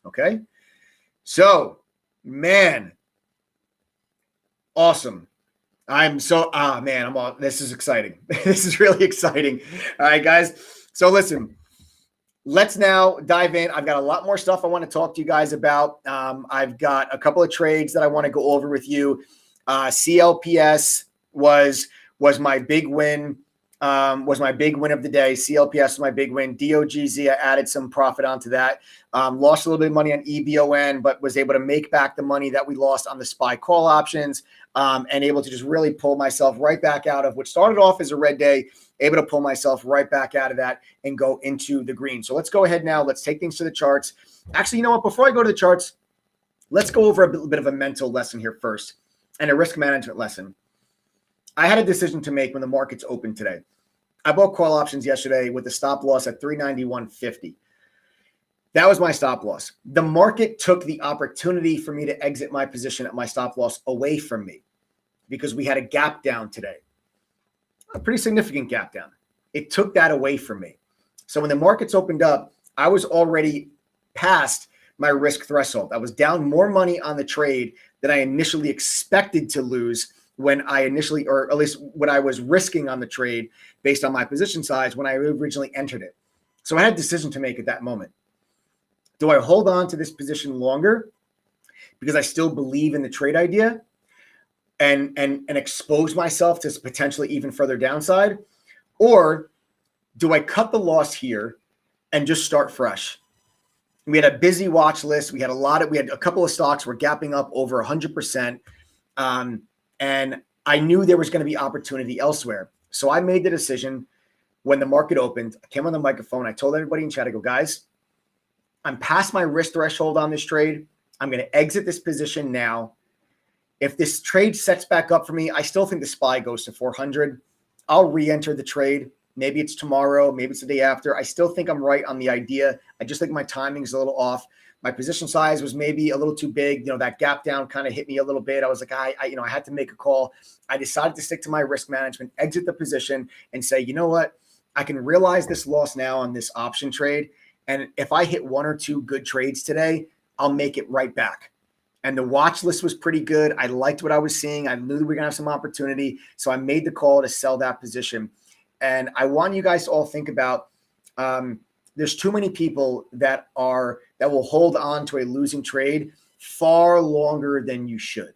Okay. So, man, awesome. This is exciting. This is really exciting. All right, guys. So listen, let's now dive in. I've got a lot more stuff I want to talk to you guys about. I've got a couple of trades that I want to go over with you. CLPS was my big win. was my big win of the day. CLPS was my big win. DOGZ, I added some profit onto that. Lost a little bit of money on EBON, but was able to make back the money that we lost on the SPY call options, and able to just really pull myself right back out of what started off as a red day, able to pull myself right back out of that and go into the green. So let's go ahead now. Let's take things to the charts. Actually, you know what? Before I go to the charts, let's go over a bit of a mental lesson here first and a risk management lesson. I had a decision to make when the markets opened today. I bought call options yesterday with the stop loss at 391.50. That was my stop loss. The market took the opportunity for me to exit my position at my stop loss away from me because we had a gap down today, a pretty significant gap down. It took that away from me. So when the markets opened up, I was already past my risk threshold. I was down more money on the trade than I initially expected to lose when I initially, or at least what I was risking on the trade based on my position size when I originally entered it. So I had a decision to make at that moment. Do I hold on to this position longer because I still believe in the trade idea and expose myself to potentially even further downside? Or do I cut the loss here and just start fresh? We had a busy watch list. We had a couple of stocks were gapping up over 100%. And I knew there was going to be opportunity elsewhere. So I made the decision when the market opened. I came on the microphone. I told everybody in chat, I go, guys, I'm past my risk threshold on this trade. I'm going to exit this position now. If this trade sets back up for me, I still think the SPY goes to 400. I'll re-enter the trade. Maybe it's tomorrow. Maybe it's the day after. I still think I'm right on the idea. I just think my timing is a little off. My position size was maybe a little too big. You know, that gap down kind of hit me a little bit. I was like, I had to make a call. I decided to stick to my risk management, exit the position and say, you know what? I can realize this loss now on this option trade. And if I hit one or two good trades today, I'll make it right back. And the watch list was pretty good. I liked what I was seeing. I knew that we were going to have some opportunity. So I made the call to sell that position. And I want you guys to all think about, there's too many people that will hold on to a losing trade far longer than you should.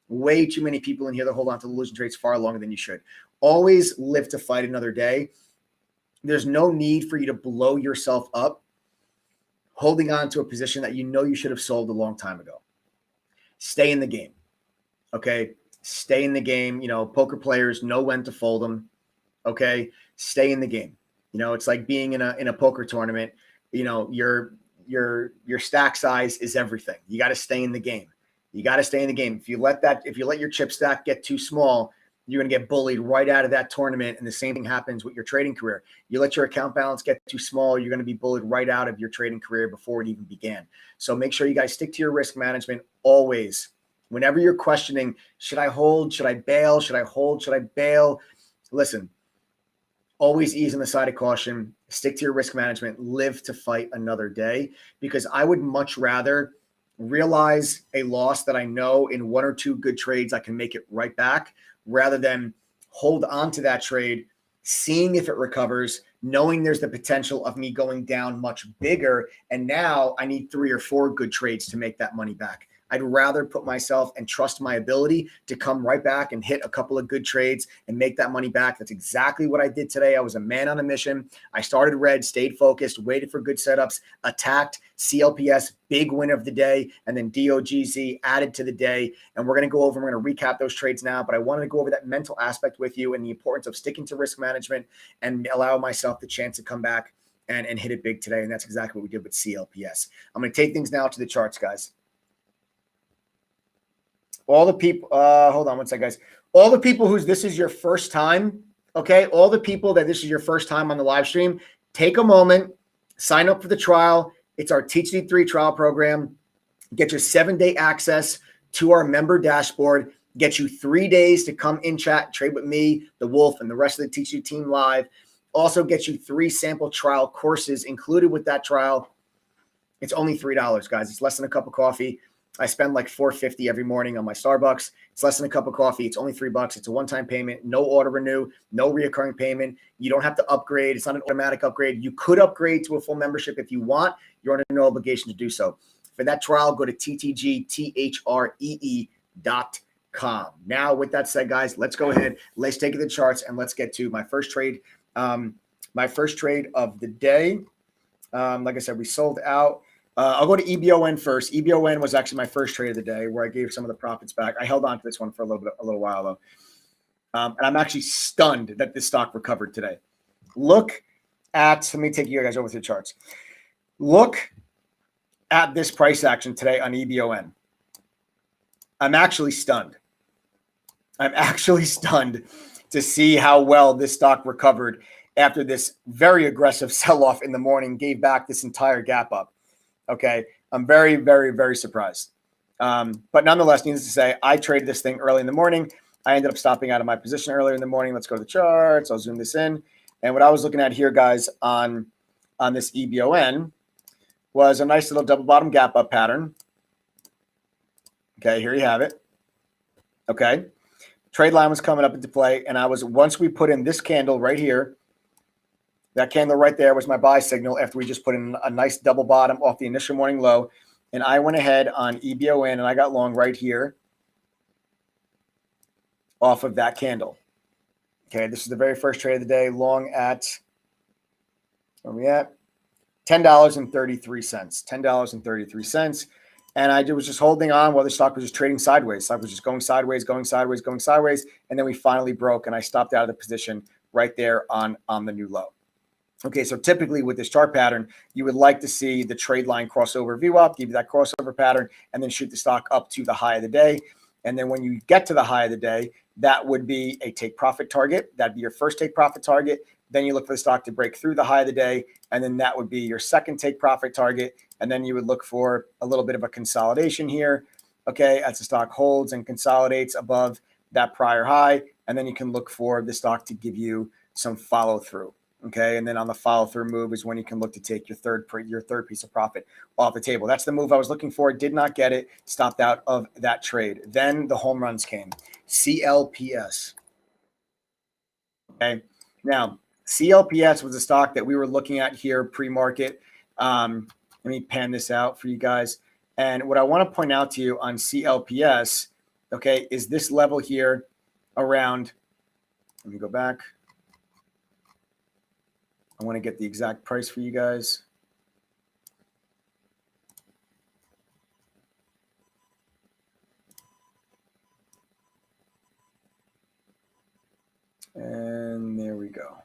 Way too many people in here that hold on to losing trades far longer than you should. Always live to fight another day. There's no need for you to blow yourself up holding on to a position that you know you should have sold a long time ago. Stay in the game. Okay? Stay in the game. You know, poker players know when to fold them. Okay? Stay in the game. You know, it's like being in a poker tournament. You know, your stack size is everything. You got to stay in the game. You got to stay in the game. If you let your chip stack get too small, you're going to get bullied right out of that tournament. And the same thing happens with your trading career. You let your account balance get too small, you're going to be bullied right out of your trading career before it even began. So make sure you guys stick to your risk management always. Whenever you're questioning, should I hold? Should I bail? Should I hold? Should I bail? Listen, always ease on the side of caution. Stick to your risk management. Live to fight another day, because I would much rather realize a loss that I know in one or two good trades I can make it right back, rather than hold on to that trade, seeing if it recovers, knowing there's the potential of me going down much bigger. And now I need 3 or 4 good trades to make that money back. I'd rather put myself and trust my ability to come right back and hit a couple of good trades and make that money back. That's exactly what I did today. I was a man on a mission. I started red, stayed focused, waited for good setups, attacked CLPS, big win of the day, and then DOGZ added to the day. And we're going to go over, we're going to recap those trades now, but I wanted to go over that mental aspect with you and the importance of sticking to risk management and allow myself the chance to come back and hit it big today. And that's exactly what we did with CLPS. I'm going to take things now to the charts, guys. All the people, hold on one second, guys. All the people this is your first time, okay? All the people that this is your first time on the live stream, take a moment, sign up for the trial. It's our THD3 trial program. Get your 7-day access to our member dashboard. Get you 3 days to come in chat, trade with me, the Wolf, and the rest of the THD team live. Also get you 3 sample trial courses included with that trial. It's only $3, guys. It's less than a cup of coffee. I spend like $4.50 every morning on my Starbucks. It's less than a cup of coffee. It's only $3. It's a one-time payment, no auto renew, no reoccurring payment. You don't have to upgrade. It's not an automatic upgrade. You could upgrade to a full membership if you want. You're under no obligation to do so. For that trial, go to ttgthree.com. calm. Now, with that said, guys, let's go ahead. Let's take the charts and let's get to my first trade. My first trade of the day. Like I said, we sold out. I'll go to EBON first. EBON was actually my first trade of the day, where I gave some of the profits back. I held on to this one for a little while though, and I'm actually stunned that this stock recovered today. Look at. Let me take you guys over to the charts. Look at this price action today on EBON. I'm actually stunned. I'm actually stunned to see how well this stock recovered after this very aggressive sell-off in the morning, gave back this entire gap up. Okay, I'm very, very, very surprised. But nonetheless, needless to say, I traded this thing early in the morning. I ended up stopping out of my position earlier in the morning. Let's go to the charts. I'll zoom this in. And what I was looking at here, guys, on this EBON was a nice little double bottom gap up pattern. Okay, here you have it. Okay, trade line was coming up into play, and once we put in this candle right here, that candle right there was my buy signal after we just put in a nice double bottom off the initial morning low. And I went ahead on EBON and I got long right here off of that candle. Okay, this is the very first trade of the day, long at, where are we at? $10.33. $10.33. And I was just holding on while the stock was just trading sideways. Stock was just going sideways, going sideways, going sideways. And then we finally broke and I stopped out of the position right there on the new low. Okay, so typically with this chart pattern, you would like to see the trade line crossover VWAP, give you that crossover pattern, and then shoot the stock up to the high of the day. And then when you get to the high of the day, that would be a take profit target. That'd be your first take profit target. Then you look for the stock to break through the high of the day, and then that would be your second take profit target. And then you would look for a little bit of a consolidation here, okay, as the stock holds and consolidates above that prior high. And then you can look for the stock to give you some follow through. Okay, and then on the follow-through move is when you can look to take your third piece of profit off the table. That's the move I was looking for. Did not get it. Stopped out of that trade. Then the home runs came. CLPS. Okay, now CLPS was a stock that we were looking at here pre-market. Let me pan this out for you guys. And what I want to point out to you on CLPS, okay, is this level here around. Let me go back. I want to get the exact price for you guys. And there we go.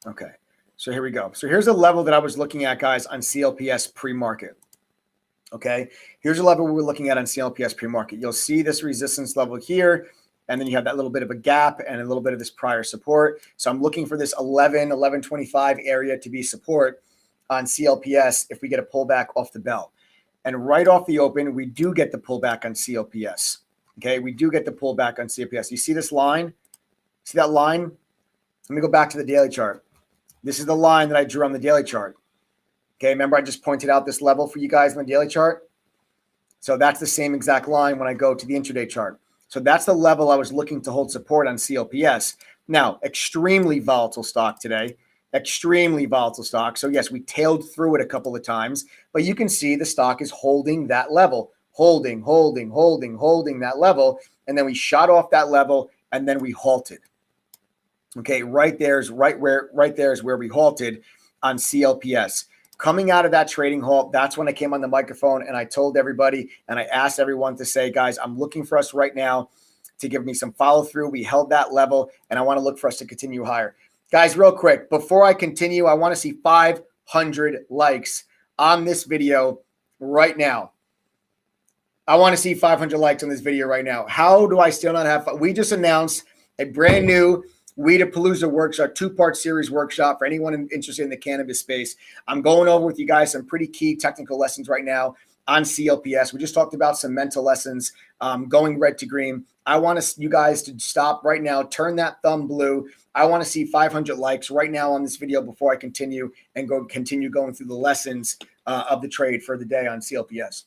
Okay, so here we go. So here's a level that I was looking at, guys, on CLPS pre-market. Okay, here's a level we were looking at on CLPS pre-market. You'll see this resistance level here. And then you have that little bit of a gap and a little bit of this prior support. So I'm looking for this 11.25 area to be support on CLPS if we get a pullback off the bell. And right off the open, we do get the pullback on CLPS. Okay, we do get the pullback on CLPS. You see this line? See that line? Let me go back to the daily chart. This is the line that I drew on the daily chart. Okay, remember I just pointed out this level for you guys on the daily chart? So that's the same exact line when I go to the intraday chart. So that's the level I was looking to hold support on CLPS. Now, extremely volatile stock today, extremely volatile stock. So yes, we tailed through it a couple of times, but you can see the stock is holding that level, holding that level. And then we shot off that level and then we halted. Okay, right there is where we halted on CLPS. Coming out of that trading halt, that's when I came on the microphone and I told everybody and I asked everyone to say, guys, I'm looking for us right now to give me some follow through. We held that level and I want to look for us to continue higher. Guys, real quick, before I continue, I want to see 500 likes on this video right now. I want to see 500 likes on this video right now. How do I still not have fun? We just announced a brand new Weedapalooza workshop, two-part series workshop for anyone interested in the cannabis space. I'm going over with you guys some pretty key technical lessons right now on CLPS. We just talked about some mental lessons, going red to green. I want you guys to stop right now, turn that thumb blue. I want to see 500 likes right now on this video before I continue going through the lessons of the trade for the day on CLPS.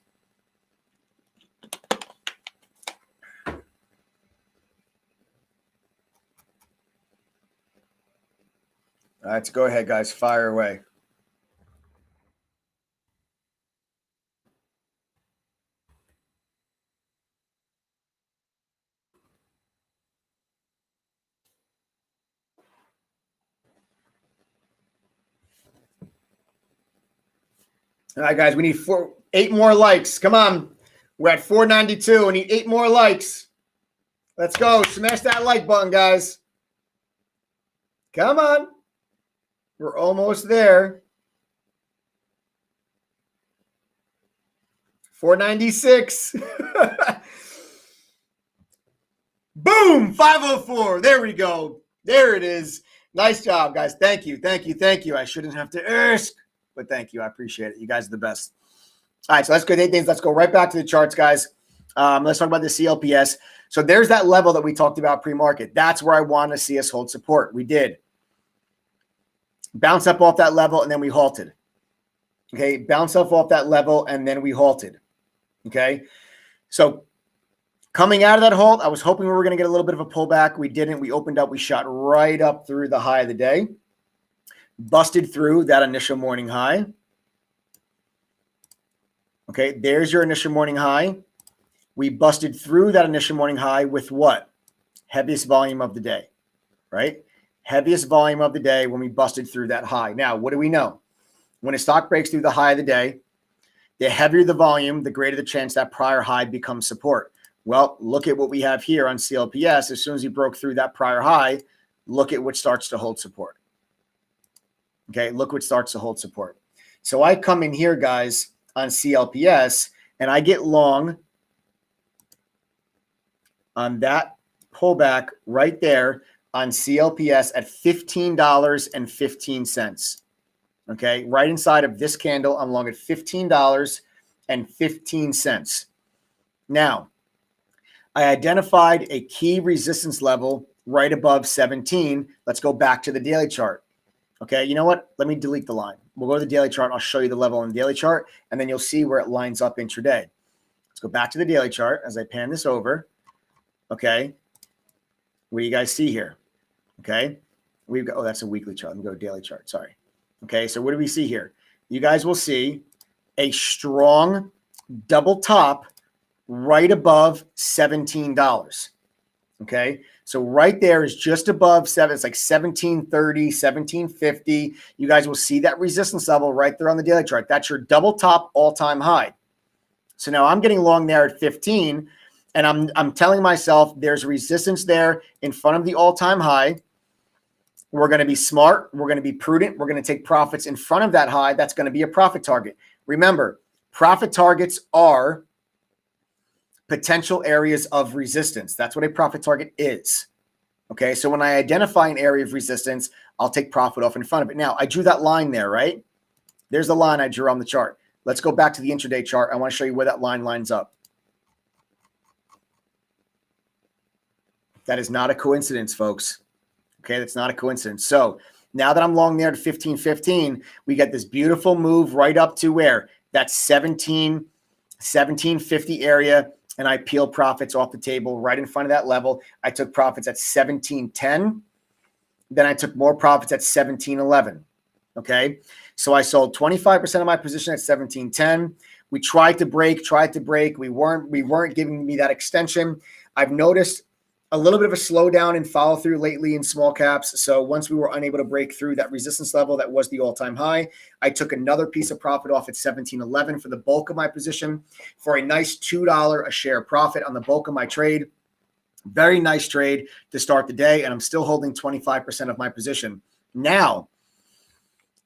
All right, so go ahead, guys. Fire away. All right, guys, we need 8 more likes. Come on. We're at 492. We need 8 more likes. Let's go. Smash that like button, guys. Come on. We're almost there. 496. Boom. 504. There we go. There it is. Nice job, guys. Thank you. Thank you. Thank you. I shouldn't have to ask, but thank you. I appreciate it. You guys are the best. All right, so let's go. Let's go right back to the charts, guys. Let's talk about the CLPS. So there's that level that we talked about pre-market. That's where I want to see us hold support. We did. Bounce up off that level, and then we halted. Okay, bounce up off that level, and then we halted. Okay, so coming out of that halt, I was hoping we were going to get a little bit of a pullback. We didn't. We opened up. We shot right up through the high of the day. Busted through that initial morning high. Okay, there's your initial morning high. We busted through that initial morning high with what? Heaviest volume of the day, right? Heaviest volume of the day when we busted through that high. Now, what do we know? When a stock breaks through the high of the day, the heavier the volume, the greater the chance that prior high becomes support. Well, look at what we have here on CLPS. As soon as you broke through that prior high, look at what starts to hold support. Okay, look what starts to hold support. So I come in here, guys, on CLPS, and I get long on that pullback right there on CLPS at $15.15. Okay, right inside of this candle, I'm long at $15.15. Now, I identified a key resistance level right above 17. Let's go back to the daily chart. Okay, you know what? Let me delete the line. We'll go to the daily chart. I'll show you the level on the daily chart, and then you'll see where it lines up intraday. Let's go back to the daily chart as I pan this over. Okay, what do you guys see here? Okay, we've got, oh, that's a weekly chart. Let me go to daily chart. Sorry. Okay, so what do we see here? You guys will see a strong double top right above $17. Okay, so right there is just above 7. It's like 1730, 1750. You guys will see that resistance level right there on the daily chart. That's your double top all-time high. So now I'm getting long there at 15, and I'm telling myself there's resistance there in front of the all-time high. We're going to be smart. We're going to be prudent. We're going to take profits in front of that high. That's going to be a profit target. Remember, profit targets are potential areas of resistance. That's what a profit target is. Okay, so when I identify an area of resistance, I'll take profit off in front of it. Now, I drew that line there, right? There's the line I drew on the chart. Let's go back to the intraday chart. I want to show you where that line lines up. That is not a coincidence, folks. Okay, that's not a coincidence. So now that I'm long there to 15.15, we get this beautiful move right up to where? That 1750 area, and I peel profits off the table right in front of that level. I took profits at 1710. Then I took more profits at 1711. Okay, so I sold 25% of my position at 1710. We tried to break. We weren't giving me that extension. I've noticed a little bit of a slowdown in follow through lately in small caps. So once we were unable to break through that resistance level, that was the all-time high, I took another piece of profit off at 1711 for the bulk of my position for a nice $2 a share profit on the bulk of my trade. Very nice trade to start the day. And I'm still holding 25% of my position. Now,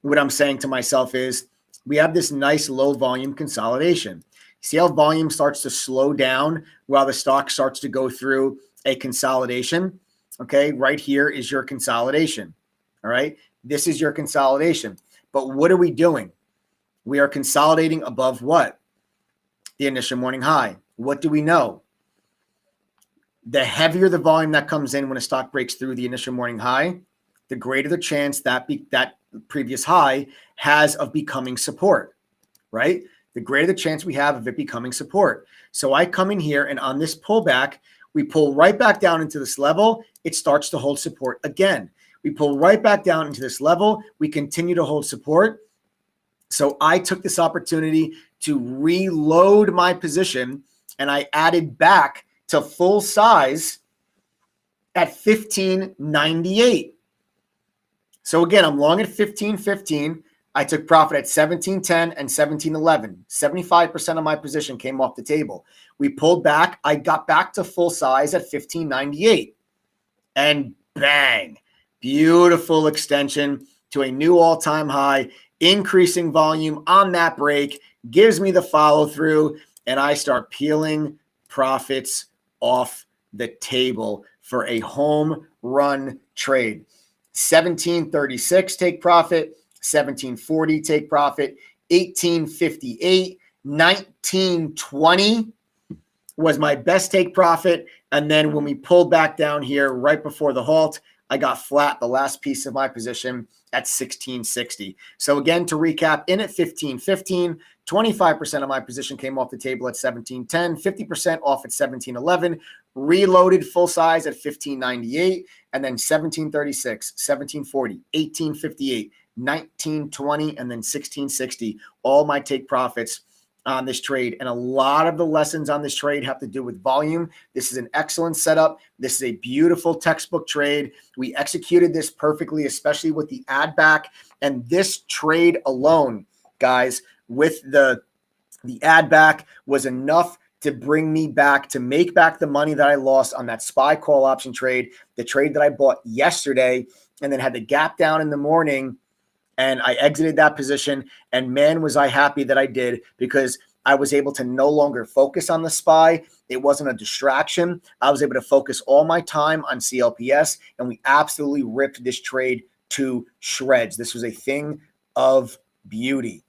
what I'm saying to myself is we have this nice low volume consolidation. See how volume starts to slow down while the stock starts to go through a consolidation. Okay, right here is your consolidation. All right, this is your consolidation. But what are we doing? We are consolidating above what? The initial morning high. What do we know? The heavier the volume that comes in when a stock breaks through the initial morning high, the greater the chance that that previous high has of becoming support, right? The greater the chance we have of it becoming support. So I come in here, and on this pullback, we pull right back down into this level. It starts to hold support again. We pull right back down into this level. We continue to hold support. So I took this opportunity to reload my position, and I added back to full size at 1598. So again, I'm long at 15.15. I took profit at 17.10 and 17.11. 75% of my position came off the table. We pulled back. I got back to full size at 15.98. And bang, beautiful extension to a new all-time high, increasing volume on that break, gives me the follow through, and I start peeling profits off the table for a home run trade. 17.36 take profit, 17.40 take profit, 18.58, 19.20 was my best take profit. And then when we pulled back down here right before the halt, I got flat the last piece of my position at 16.60. So again, to recap, in at 15.15, 25% of my position came off the table at 17.10, 50% off at 17.11, reloaded full size at 15.98, and then 17.36, 17.40, 18.58, 19.20, and then 16.60. All my take profits on this trade. And a lot of the lessons on this trade have to do with volume. This is an excellent setup. This is a beautiful textbook trade. We executed this perfectly, especially with the add back. And this trade alone, guys, with the add back was enough to bring me back, to make back the money that I lost on that SPY call option trade, the trade that I bought yesterday, and then had the gap down in the morning. And I exited that position. And man, was I happy that I did, because I was able to no longer focus on the SPY. It wasn't a distraction. I was able to focus all my time on CLPS, and we absolutely ripped this trade to shreds. This was a thing of beauty.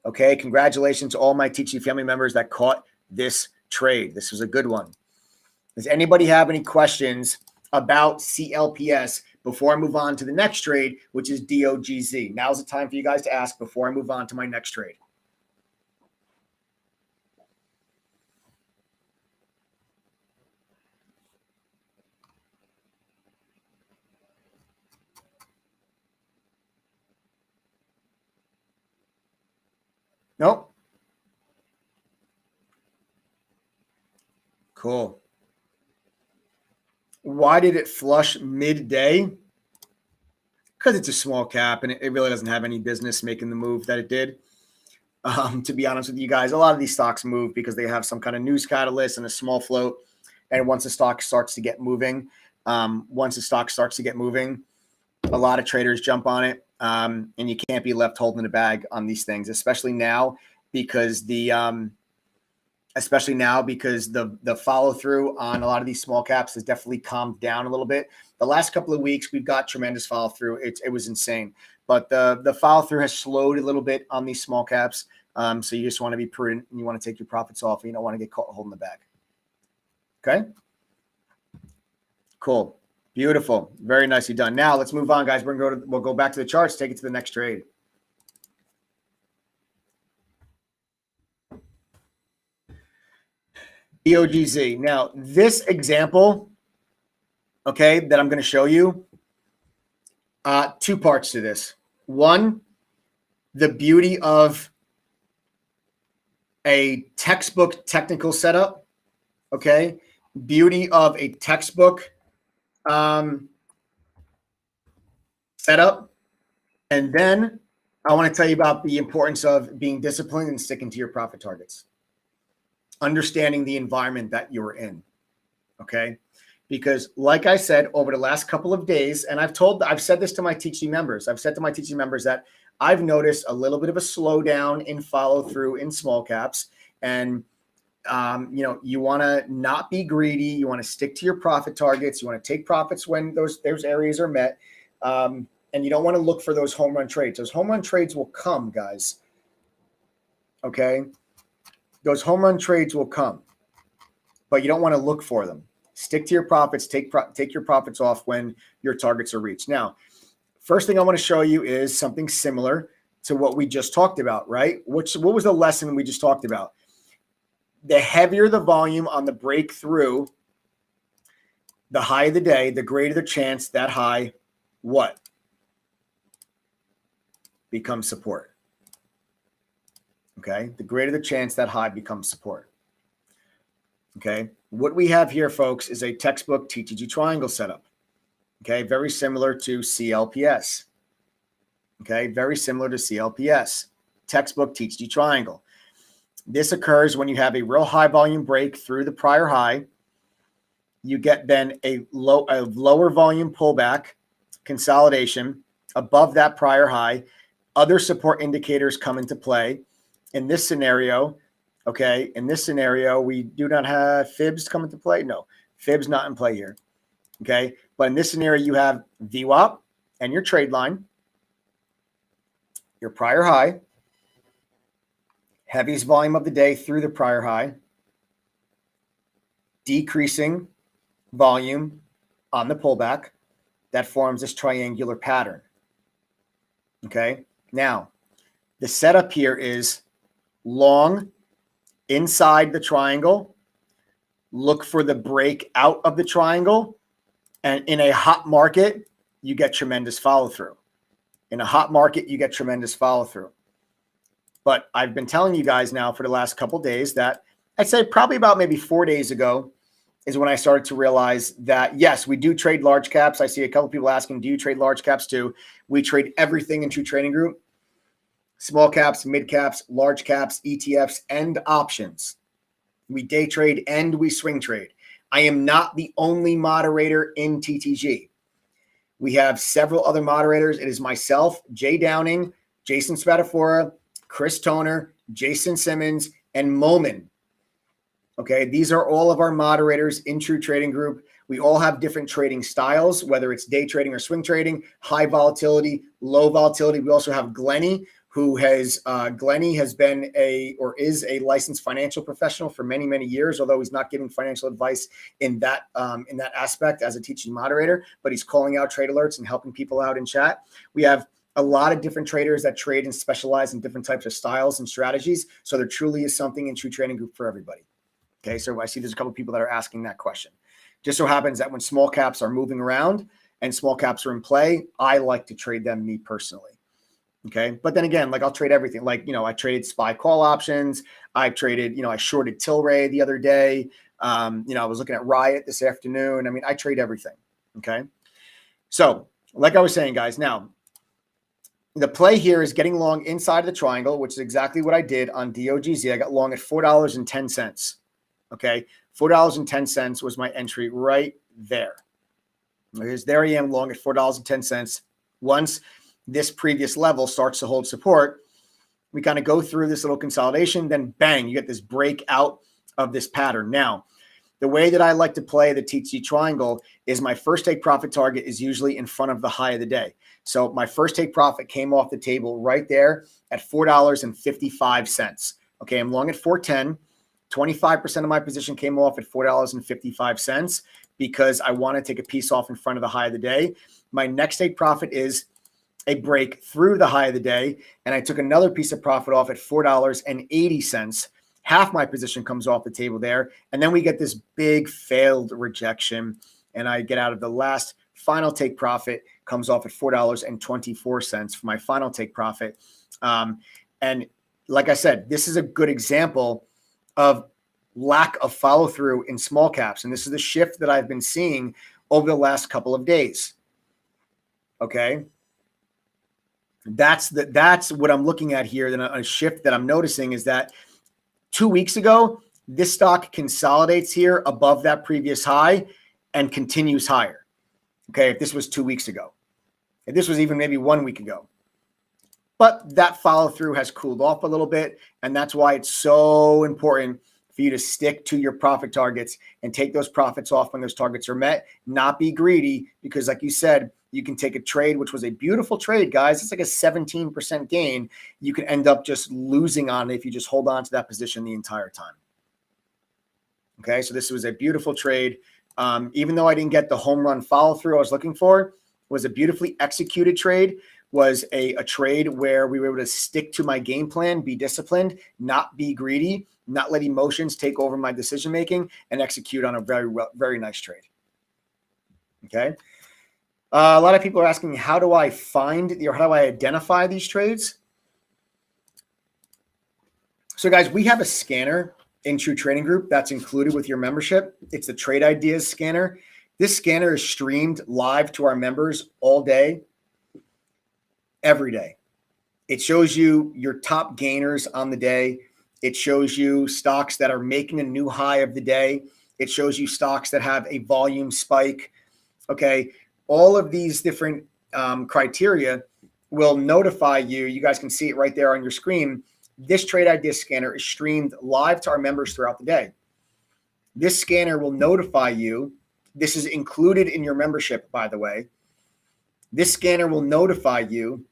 Okay, congratulations to all my teaching family members that caught this trade. This was a good one. Does anybody have any questions about CLPS before I move on to the next trade, which is DOGZ? Now's the time for you guys to ask before I move on to my next trade. Nope. Cool. Why did it flush midday? Because it's a small cap and it really doesn't have any business making the move that it did. To be honest with you guys, a lot of these stocks move because they have some kind of news catalyst and a small float. And once the stock starts to get moving, a lot of traders jump on it. And you can't be left holding the bag on these things, especially now because the follow through on a lot of these small caps has definitely calmed down a little bit. The last couple of weeks, we've got tremendous follow through. It was insane, but the follow through has slowed a little bit on these small caps. So you just want to be prudent and you want to take your profits off. And you don't want to get caught holding the bag. Okay. Cool. Beautiful. Very nicely done. Now let's move on, guys. We'll go back to the charts, take it to the next trade. DOGZ. Now, this example, okay, that I'm going to show you, two parts to this. One, the beauty of a textbook technical setup, okay? Beauty of a textbook setup. And then I want to tell you about the importance of being disciplined and sticking to your profit targets. Understanding the environment that you're in, okay? Because like I said, over the last couple of days, and I've said this to my teaching members, that I've noticed a little bit of a slowdown in follow through in small caps. And, you want to not be greedy. You want to stick to your profit targets. You want to take profits when those areas are met. And you don't want to look for those home run trades. Those home run trades will come, guys. Okay. Those home run trades will come, but you don't want to look for them. Stick to your profits. Take your profits off when your targets are reached. Now, first thing I want to show you is something similar to what we just talked about, right? What was the lesson we just talked about? The heavier the volume on the breakthrough, the high of the day, the greater the chance that high, what? Becomes support. Okay, the greater the chance that high becomes support. Okay, what we have here, folks, is a textbook TTG triangle setup. Okay, very similar to CLPS. Okay, very similar to CLPS. Textbook teaches you triangle. This occurs when you have a real high volume break through the prior high. You get then a lower volume pullback, consolidation above that prior high. Other support indicators come into play. In this scenario, we do not have fibs come into play. No, fibs not in play here. Okay, but in this scenario, you have VWAP and your trade line, your prior high, heaviest volume of the day through the prior high, decreasing volume on the pullback. That forms this triangular pattern. Okay, now the setup here is long inside the triangle, look for the break out of the triangle, and in a hot market, you get tremendous follow through. In a hot market, you get tremendous follow through. But I've been telling you guys now for the last couple of days that I'd say probably about maybe 4 days ago is when I started to realize that, yes, we do trade large caps. I see a couple of people asking, do you trade large caps too? We trade everything in True Trading Group: small caps, mid caps, large caps, ETFs, and options. We day trade and we swing trade. I am not the only moderator in TTG. We have several other moderators. It is myself, Jay Downing, Jason Spadafora, Chris Toner, Jason Simmons, and Momin. Okay, these are all of our moderators in True Trading Group. We all have different trading styles, whether it's day trading or swing trading, high volatility, low volatility. We also have Glenny, who has been is a licensed financial professional for many, many years, although he's not giving financial advice in that aspect as a teaching moderator, but he's calling out trade alerts and helping people out in chat. We have a lot of different traders that trade and specialize in different types of styles and strategies. So there truly is something in True Trading Group for everybody. Okay, so I see there's a couple of people that are asking that question. Just so happens that when small caps are moving around and small caps are in play, I like to trade them, me personally. Okay, but then again, like I'll trade everything. Like, I traded SPY call options. I traded, I shorted Tilray the other day. I was looking at Riot this afternoon. I mean, I trade everything. Okay, so like I was saying, guys, now the play here is getting long inside of the triangle, which is exactly what I did on DOGZ. I got long at $4.10. Okay, $4.10 was my entry right there. There I am, long at $4.10. Once this previous level starts to hold support, we kind of go through this little consolidation, then bang, you get this breakout of this pattern. Now, the way that I like to play the TTG triangle is my first take profit target is usually in front of the high of the day. So my first take profit came off the table right there at $4.55. Okay, I'm long at 410. 25% of my position came off at $4.55 because I want to take a piece off in front of the high of the day. My next take profit is a break through the high of the day, and I took another piece of profit off at $4.80. Half my position comes off the table there, and then we get this big failed rejection, and I get out of the last final take profit, comes off at $4.24 for my final take profit. And like I said, this is a good example of lack of follow through in small caps, and this is the shift that I've been seeing over the last couple of days. Okay. That's what I'm looking at here. Then a shift that I'm noticing is that 2 weeks ago, this stock consolidates here above that previous high and continues higher. Okay, if this was 2 weeks ago, if this was even maybe 1 week ago, but that follow through has cooled off a little bit, and that's why it's so important for you to stick to your profit targets and take those profits off when those targets are met. Not be greedy, because like you said, you can take a trade, which was a beautiful trade, guys. It's like a 17% gain. You can end up just losing on it if you just hold on to that position the entire time. Okay, so this was a beautiful trade. Even though I didn't get the home run follow through I was looking for, it was a beautifully executed trade. Was a trade where we were able to stick to my game plan, be disciplined, not be greedy, not let emotions take over my decision making, and execute on a very nice trade. Okay. A lot of people are asking, how do I identify these trades? So guys, we have a scanner in True Trading Group that's included with your membership. It's the Trade Ideas scanner. This scanner is streamed live to our members all day. every day. It shows you your top gainers on the day. It shows you stocks that are making a new high of the day. It shows you stocks that have a volume spike. Okay. All of these different criteria will notify you. You guys can see it right there on your screen. This trade idea scanner is streamed live to our members throughout the day. This scanner will notify you. This is included in your membership, by the way. This scanner will notify you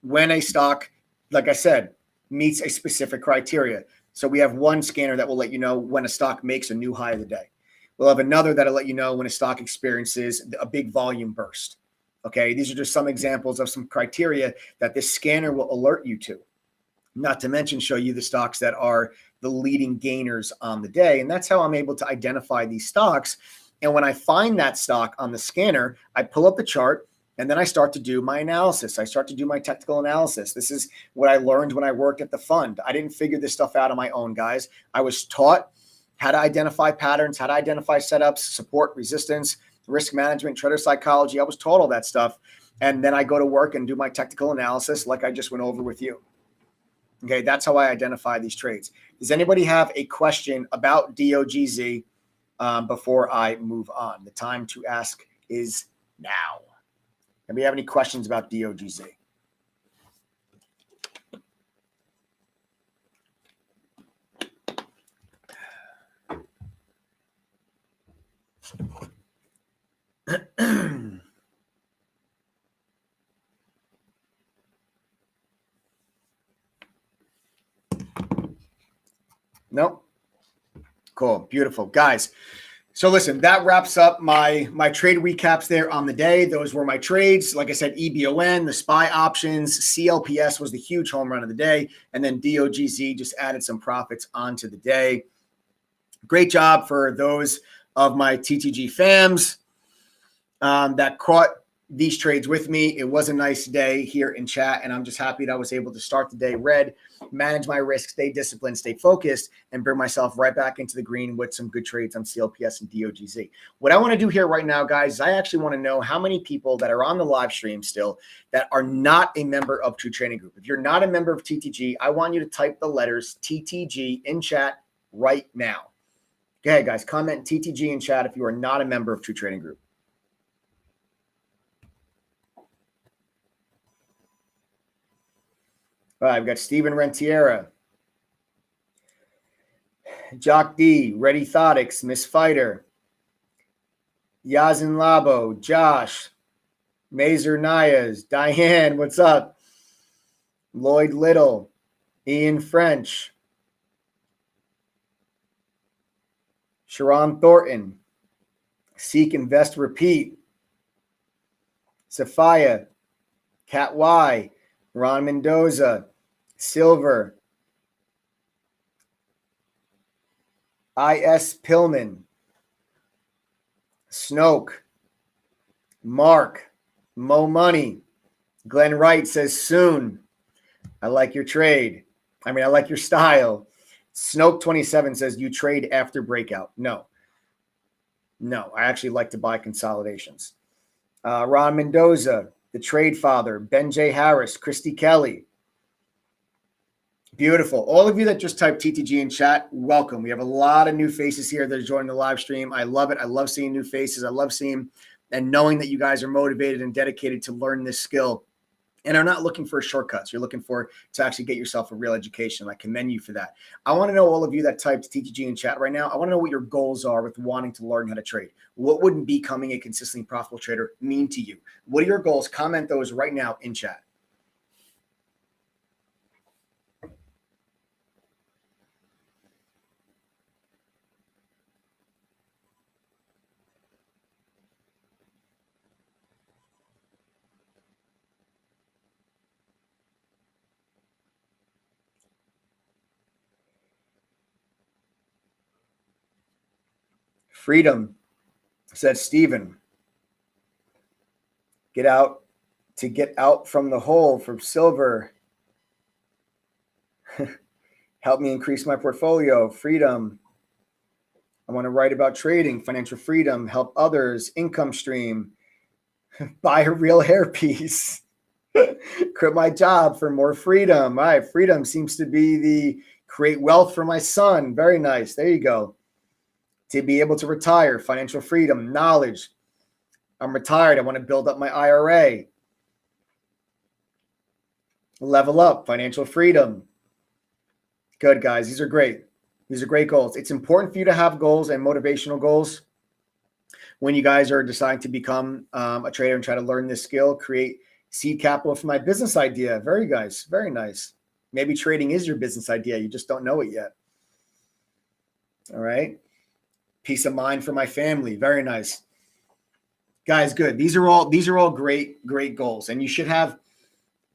when a stock, like I said, meets a specific criteria. So we have one scanner that will let you know when a stock makes a new high of the day. We'll have another that'll let you know when a stock experiences a big volume burst. Okay, these are just some examples of some criteria that this scanner will alert you to. Not to mention show you the stocks that are the leading gainers on the day. And that's how I'm able to identify these stocks. And when I find that stock on the scanner, I pull up the chart and then I start to do my analysis. I start to do my technical analysis. This is what I learned when I worked at the fund. I didn't figure this stuff out on my own, guys. I was taught how to identify patterns, how to identify setups, support, resistance, risk management, trader psychology. I was taught all that stuff. And then I go to work and do my technical analysis like I just went over with you. Okay, that's how I identify these trades. Does anybody have a question about DOGZ before I move on? The time to ask is now. Anybody have any questions about DOGZ? Nope. Cool. Beautiful. Guys, so listen, that wraps up my trade recaps there on the day. Those were my trades. Like I said, EBON, the SPY options, CLPS was the huge home run of the day. And then DOGZ just added some profits onto the day. Great job for those of my TTG fams that caught these trades with me. It was a nice day here in chat, and I'm just happy that I was able to start the day red, manage my risk, stay disciplined, stay focused, and bring myself right back into the green with some good trades on CLPS and DOGZ. What I want to do here right now, guys, is I actually want to know how many people that are on the live stream still that are not a member of True Trading Group. If you're not a member of TTG, I want you to type the letters TTG in chat right now. Go ahead, guys. Comment TTG in chat if you are not a member of True Trading Group. All right, we've got Steven Rentiera, Jock D, Ready Thotics, Miss Fighter, Yazin Labo, Josh, Mazer Nayas, Diane, what's up? Lloyd Little, Ian French, Sharon Thornton, Seek, Invest, Repeat, Sophia, Cat Y, Ron Mendoza, Silver, I.S. Pillman, Snoke, Mark, Mo Money, Glenn Wright says soon. I like your trade. I like your style. Snoke 27 says you trade after breakout. No, I actually like to buy consolidations. Ron Mendoza, the Trade Father, Ben J. Harris, Christy Kelly. Beautiful. All of you that just typed TTG in chat, welcome. We have a lot of new faces here that are joining the live stream. I love it. I love seeing new faces. I love seeing and knowing that you guys are motivated and dedicated to learn this skill and are not looking for shortcuts. You're looking to actually get yourself a real education. I commend you for that. I want to know all of you that typed TTG in chat right now. I want to know what your goals are with wanting to learn how to trade. What would becoming a consistently profitable trader mean to you? What are your goals? Comment those right now in chat. Freedom, said Stephen. Get out from the hole from silver. Help me increase my portfolio. Freedom. I want to write about trading, financial freedom, help others, income stream, buy a real hairpiece. Quit my job for more freedom. All right. Freedom seems to be the create wealth for my son. Very nice. There you go. To be able to retire, financial freedom, knowledge. I'm retired. I want to build up my IRA. Level up, financial freedom. Good, guys. These are great. These are great goals. It's important for you to have goals and motivational goals when you guys are deciding to become a trader and try to learn this skill, create seed capital for my business idea. Very nice. Very nice. Maybe trading is your business idea. You just don't know it yet. All right. Peace of mind for my family. Very nice. Guys, good. These are all great goals. And you should have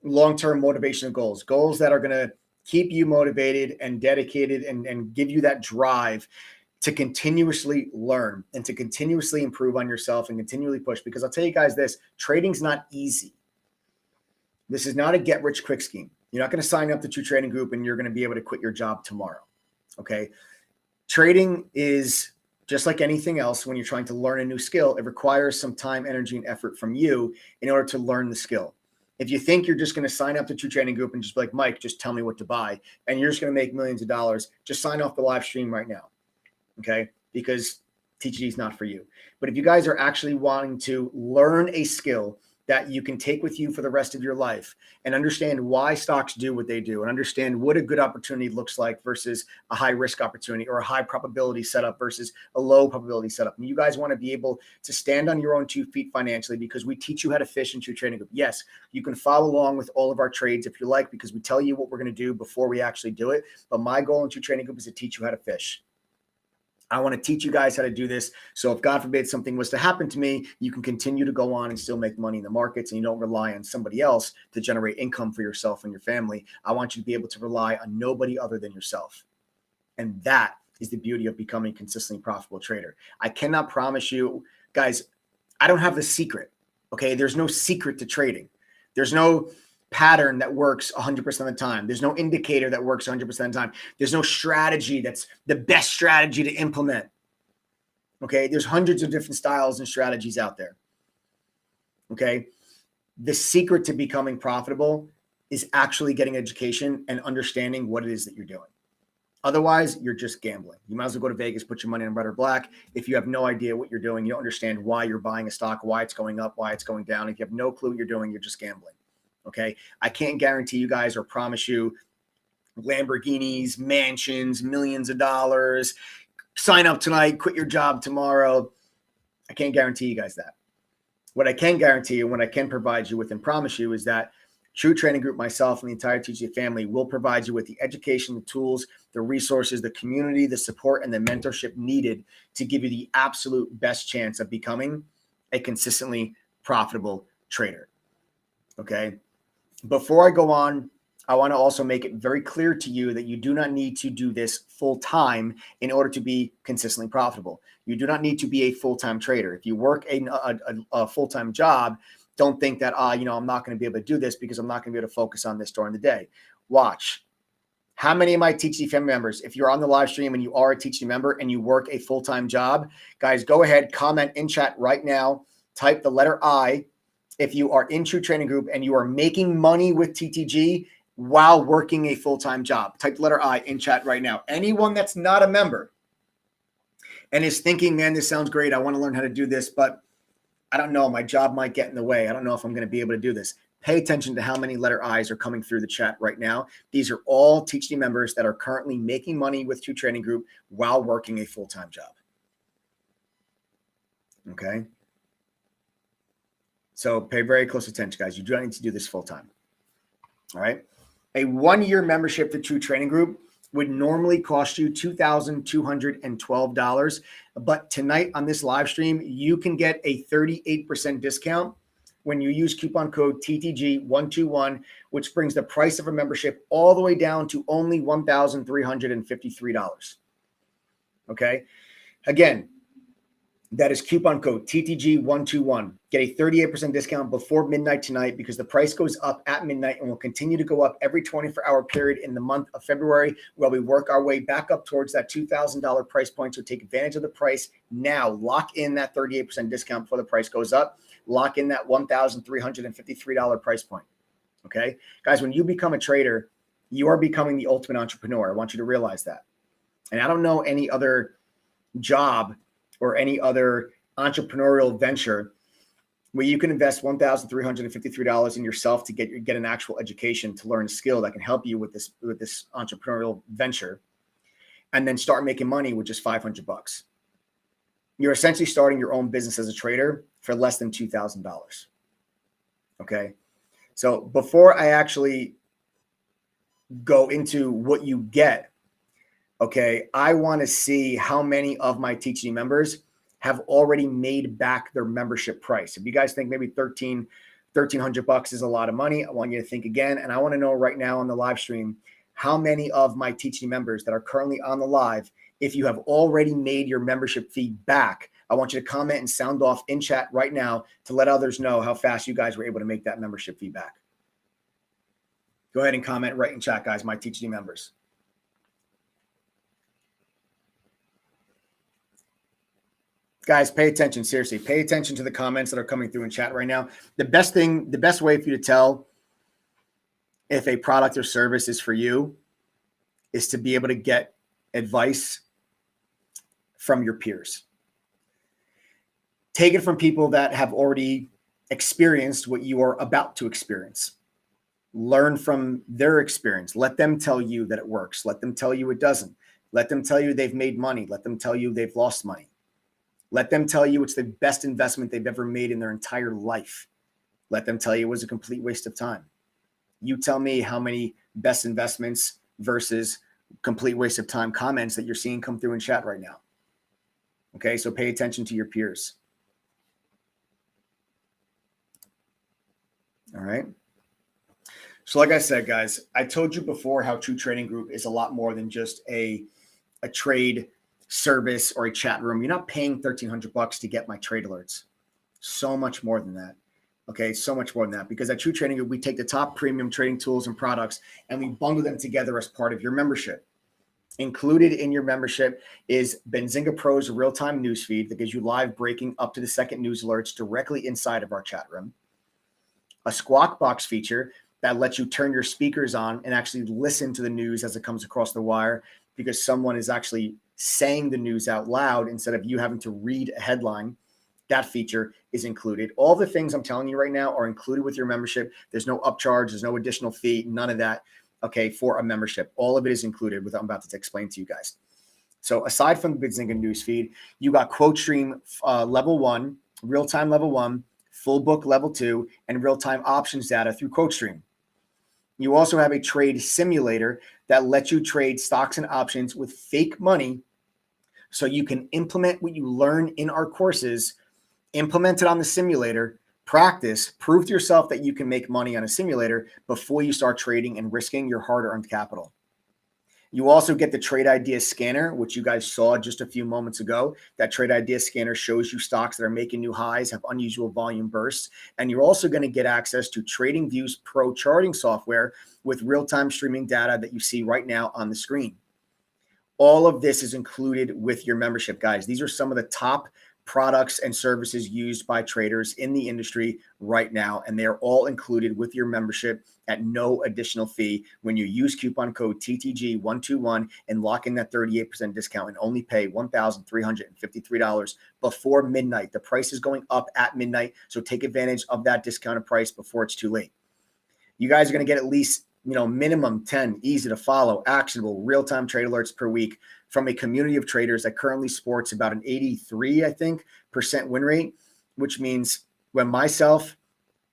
long-term motivational goals that are going to keep you motivated and dedicated and give you that drive to continuously learn and to continuously improve on yourself and continually push. Because I'll tell you guys this, trading's not easy. This is not a get-rich-quick scheme. You're not going to sign up to True Trading Group and you're going to be able to quit your job tomorrow, okay? Trading is just like anything else. When you're trying to learn a new skill, it requires some time, energy, and effort from you in order to learn the skill. If you think you're just going to sign up to True Trading Group and just be like, Mike, just tell me what to buy, and you're just going to make millions of dollars, just sign off the live stream right now, okay? Because TTG is not for you. But if you guys are actually wanting to learn a skill that you can take with you for the rest of your life and understand why stocks do what they do and understand what a good opportunity looks like versus a high risk opportunity or a high probability setup versus a low probability setup. And you guys want to be able to stand on your own 2 feet financially because we teach you how to fish in True Trading Group. Yes, you can follow along with all of our trades if you like, because we tell you what we're going to do before we actually do it. But my goal in True Trading Group is to teach you how to fish. I want to teach you guys how to do this. So if God forbid something was to happen to me, you can continue to go on and still make money in the markets and you don't rely on somebody else to generate income for yourself and your family. I want you to be able to rely on nobody other than yourself. And that is the beauty of becoming a consistently profitable trader. I cannot promise you, guys, I don't have the secret. Okay. There's no secret to trading. There's no pattern that works 100% of the time. There's no indicator that works 100% of the time. There's no strategy that's the best strategy to implement. Okay. There's hundreds of different styles and strategies out there. Okay. The secret to becoming profitable is actually getting education and understanding what it is that you're doing. Otherwise, you're just gambling. You might as well go to Vegas, put your money in red or black. If you have no idea what you're doing, you don't understand why you're buying a stock, why it's going up, why it's going down. If you have no clue what you're doing, you're just gambling. Okay. I can't guarantee you guys or promise you Lamborghinis, mansions, millions of dollars, sign up tonight, quit your job tomorrow. I can't guarantee you guys that. What I can guarantee you, what I can provide you with and promise you is that True Trading Group, myself, and the entire TG family will provide you with the education, the tools, the resources, the community, the support, and the mentorship needed to give you the absolute best chance of becoming a consistently profitable trader. Okay. Before I go on, I want to also make it very clear to you that you do not need to do this full time in order to be consistently profitable. You do not need to be a full-time trader. If you work a full-time job, don't think that, I'm not going to be able to do this because I'm not going to be able to focus on this during the day. Watch. How many of my TTG family members, if you're on the live stream and you are a TTG member and you work a full-time job, guys, go ahead, comment in chat right now, type the letter I. If you are in True Trading Group and you are making money with TTG while working a full-time job, type the letter I in chat right now. Anyone that's not a member and is thinking, man, this sounds great. I want to learn how to do this, but I don't know. My job might get in the way. I don't know if I'm going to be able to do this. Pay attention to how many letter I's are coming through the chat right now. These are all TTG members that are currently making money with True Trading Group while working a full-time job. Okay. So pay very close attention, guys. You do not need to do this full time. All right. A 1-year membership to True Trading Group would normally cost you $2,212. But tonight on this live stream, you can get a 38% discount when you use coupon code TTG121, which brings the price of a membership all the way down to only $1,353. Okay. Again, that is coupon code TTG121. Get a 38% discount before midnight tonight because the price goes up at midnight and will continue to go up every 24-hour period in the month of February while we work our way back up towards that $2,000 price point. So take advantage of the price now. Lock in that 38% discount before the price goes up. Lock in that $1,353 price point. Okay, guys, when you become a trader, you are becoming the ultimate entrepreneur. I want you to realize that. And I don't know any other job or any other entrepreneurial venture where you can invest $1,353 in yourself to get an actual education, to learn a skill that can help you with this entrepreneurial venture, and then start making money with just $500. You're essentially starting your own business as a trader for less than $2,000. Okay. So before I actually go into what you get, okay, I want to see how many of my teaching members have already made back their membership price. If you guys think maybe $1,300 is a lot of money, I want you to think again. And I want to know right now on the live stream, how many of my teaching members that are currently on the live, if you have already made your membership fee back, I want you to comment and sound off in chat right now to let others know how fast you guys were able to make that membership fee back. Go ahead and comment right in chat, guys, my teaching members. Guys, pay attention. Seriously, pay attention to the comments that are coming through in chat right now. The best way for you to tell if a product or service is for you is to be able to get advice from your peers. Take it from people that have already experienced what you are about to experience. Learn from their experience. Let them tell you that it works. Let them tell you it doesn't. Let them tell you they've made money. Let them tell you they've lost money. Let them tell you it's the best investment they've ever made in their entire life. Let them tell you it was a complete waste of time. You tell me how many best investments versus complete waste of time comments that you're seeing come through in chat right now. Okay, so pay attention to your peers. All right. So like I said, guys, I told you before how True Trading Group is a lot more than just a trade service or a chat room. You're not paying $1,300 to get my trade alerts. So much more than that. Okay, so much more than that, because at True Trading Group, we take the top premium trading tools and products and we bundle them together as part of your membership. Included in your membership is Benzinga Pro's real-time newsfeed that gives you live breaking up to the second news alerts directly inside of our chat room. A Squawk Box feature that lets you turn your speakers on and actually listen to the news as it comes across the wire, because someone is actually saying the news out loud instead of you having to read a headline. That feature is included. All the things I'm telling you right now are included with your membership. There's no upcharge. There's no additional fee. None of that, okay, for a membership. All of it is included with what I'm about to explain to you guys. So aside from the Benzinga newsfeed, you got Quote Stream level 1, real-time level 1, full book level 2, and real-time options data through Quote Stream. You also have a trade simulator that lets you trade stocks and options with fake money, so you can implement what you learn in our courses, implement it on the simulator, practice, prove to yourself that you can make money on a simulator before you start trading and risking your hard-earned capital. You also get the Trade Idea Scanner, which you guys saw just a few moments ago. That Trade Idea Scanner shows you stocks that are making new highs, have unusual volume bursts. And you're also going to get access to TradingView's Pro charting software with real-time streaming data that you see right now on the screen. All of this is included with your membership, guys. These are some of the top products and services used by traders in the industry right now, and they are all included with your membership at no additional fee when you use coupon code TTG121 and lock in that 38% discount and only pay $1,353 before midnight. The price is going up at midnight, so take advantage of that discounted price before it's too late. You guys are going to get at least, minimum 10 easy to follow, actionable, real-time trade alerts per week from a community of traders that currently sports about an 83% win rate, which means when myself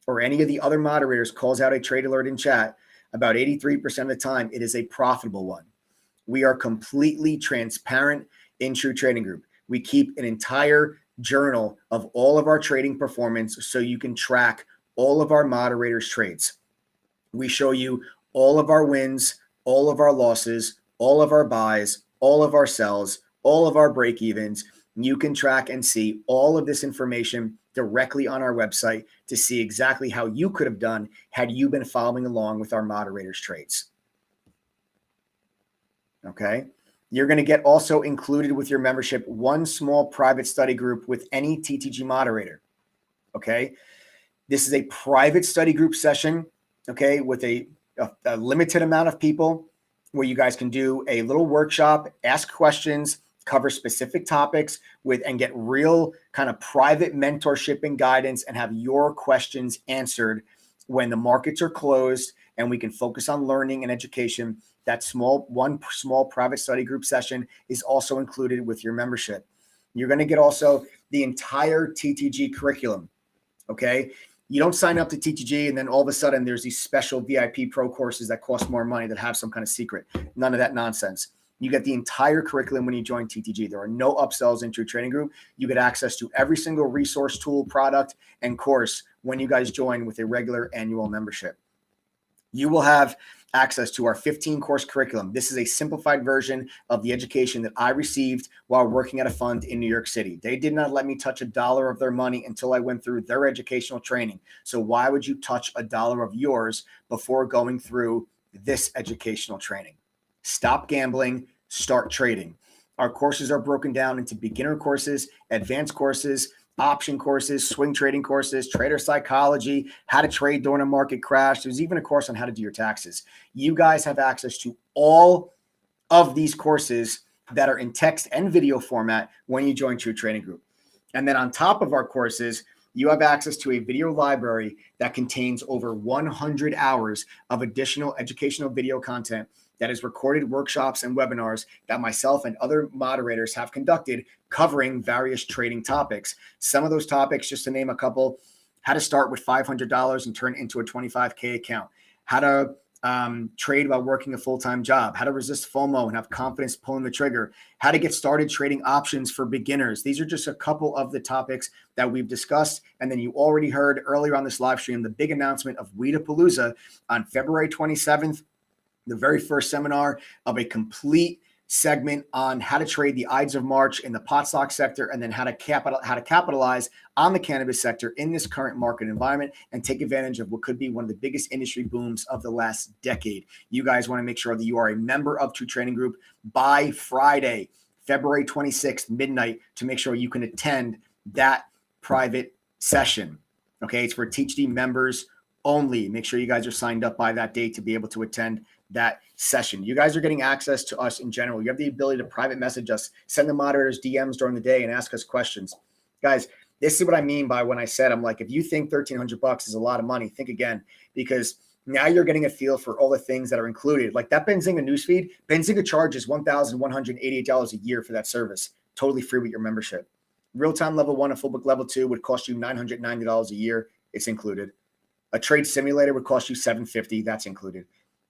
or any of the other moderators calls out a trade alert in chat, about 83% of the time, it is a profitable one. We are completely transparent in True Trading Group. We keep an entire journal of all of our trading performance so you can track all of our moderators' trades. We show you all of our wins, all of our losses, all of our buys, all of our sells, all of our break evens. You can track and see all of this information directly on our website to see exactly how you could have done had you been following along with our moderators' trades. Okay. You're going to get also included with your membership one small private study group with any TTG moderator. Okay. This is a private study group session okay, with a limited amount of people where you guys can do a little workshop, ask questions, cover specific topics and get real kind of private mentorship and guidance and have your questions answered when the markets are closed and we can focus on learning and education. That one small private study group session is also included with your membership. You're going to get also the entire TTG curriculum. Okay. You don't sign up to TTG and then all of a sudden there's these special VIP pro courses that cost more money that have some kind of secret. None of that nonsense. You get the entire curriculum when you join TTG. There are no upsells into your training group. You get access to every single resource, tool, product, and course when you guys join with a regular annual membership. You will have access to our 15-course curriculum. This is a simplified version of the education that I received while working at a fund in New York City. They did not let me touch $1 of their money until I went through their educational training. So why would you touch $1 of yours before going through this educational training? Stop gambling, start trading. Our courses are broken down into beginner courses, advanced courses, option courses, swing trading courses, trader psychology, how to trade during a market crash. There's even a course on how to do your taxes. You guys have access to all of these courses that are in text and video format when you join True Trading Group. And then on top of our courses, you have access to a video library that contains over 100 hours of additional educational video content that is recorded workshops and webinars that myself and other moderators have conducted covering various trading topics. Some of those topics, just to name a couple: how to start with $500 and turn it into a $25K account, how to trade while working a full-time job, how to resist FOMO and have confidence pulling the trigger, how to get started trading options for beginners. These are just a couple of the topics that we've discussed. And then you already heard earlier on this live stream the big announcement of Weedapalooza on February 27th. The very first seminar of a complete segment on how to trade the Ides of March in the pot stock sector, and then how to capitalize on the cannabis sector in this current market environment and take advantage of what could be one of the biggest industry booms of the last decade. You guys want to make sure that you are a member of True Trading Group by Friday, February 26th, midnight, to make sure you can attend that private session. Okay, it's for THD members only. Make sure you guys are signed up by that date to be able to attend that session. You guys are getting access to us in general. You have the ability to private message us, send the moderators DMs during the day and ask us questions. Guys, this is what I mean by when I said, I'm like, if you think $1,300 is a lot of money, think again, because now you're getting a feel for all the things that are included. Like that Benzinga newsfeed, Benzinga charges $1,188 a year for that service, totally free with your membership. Real-time level 1 and full book level 2 would cost you $990 a year. It's included. A trade simulator would cost you $750. That's included.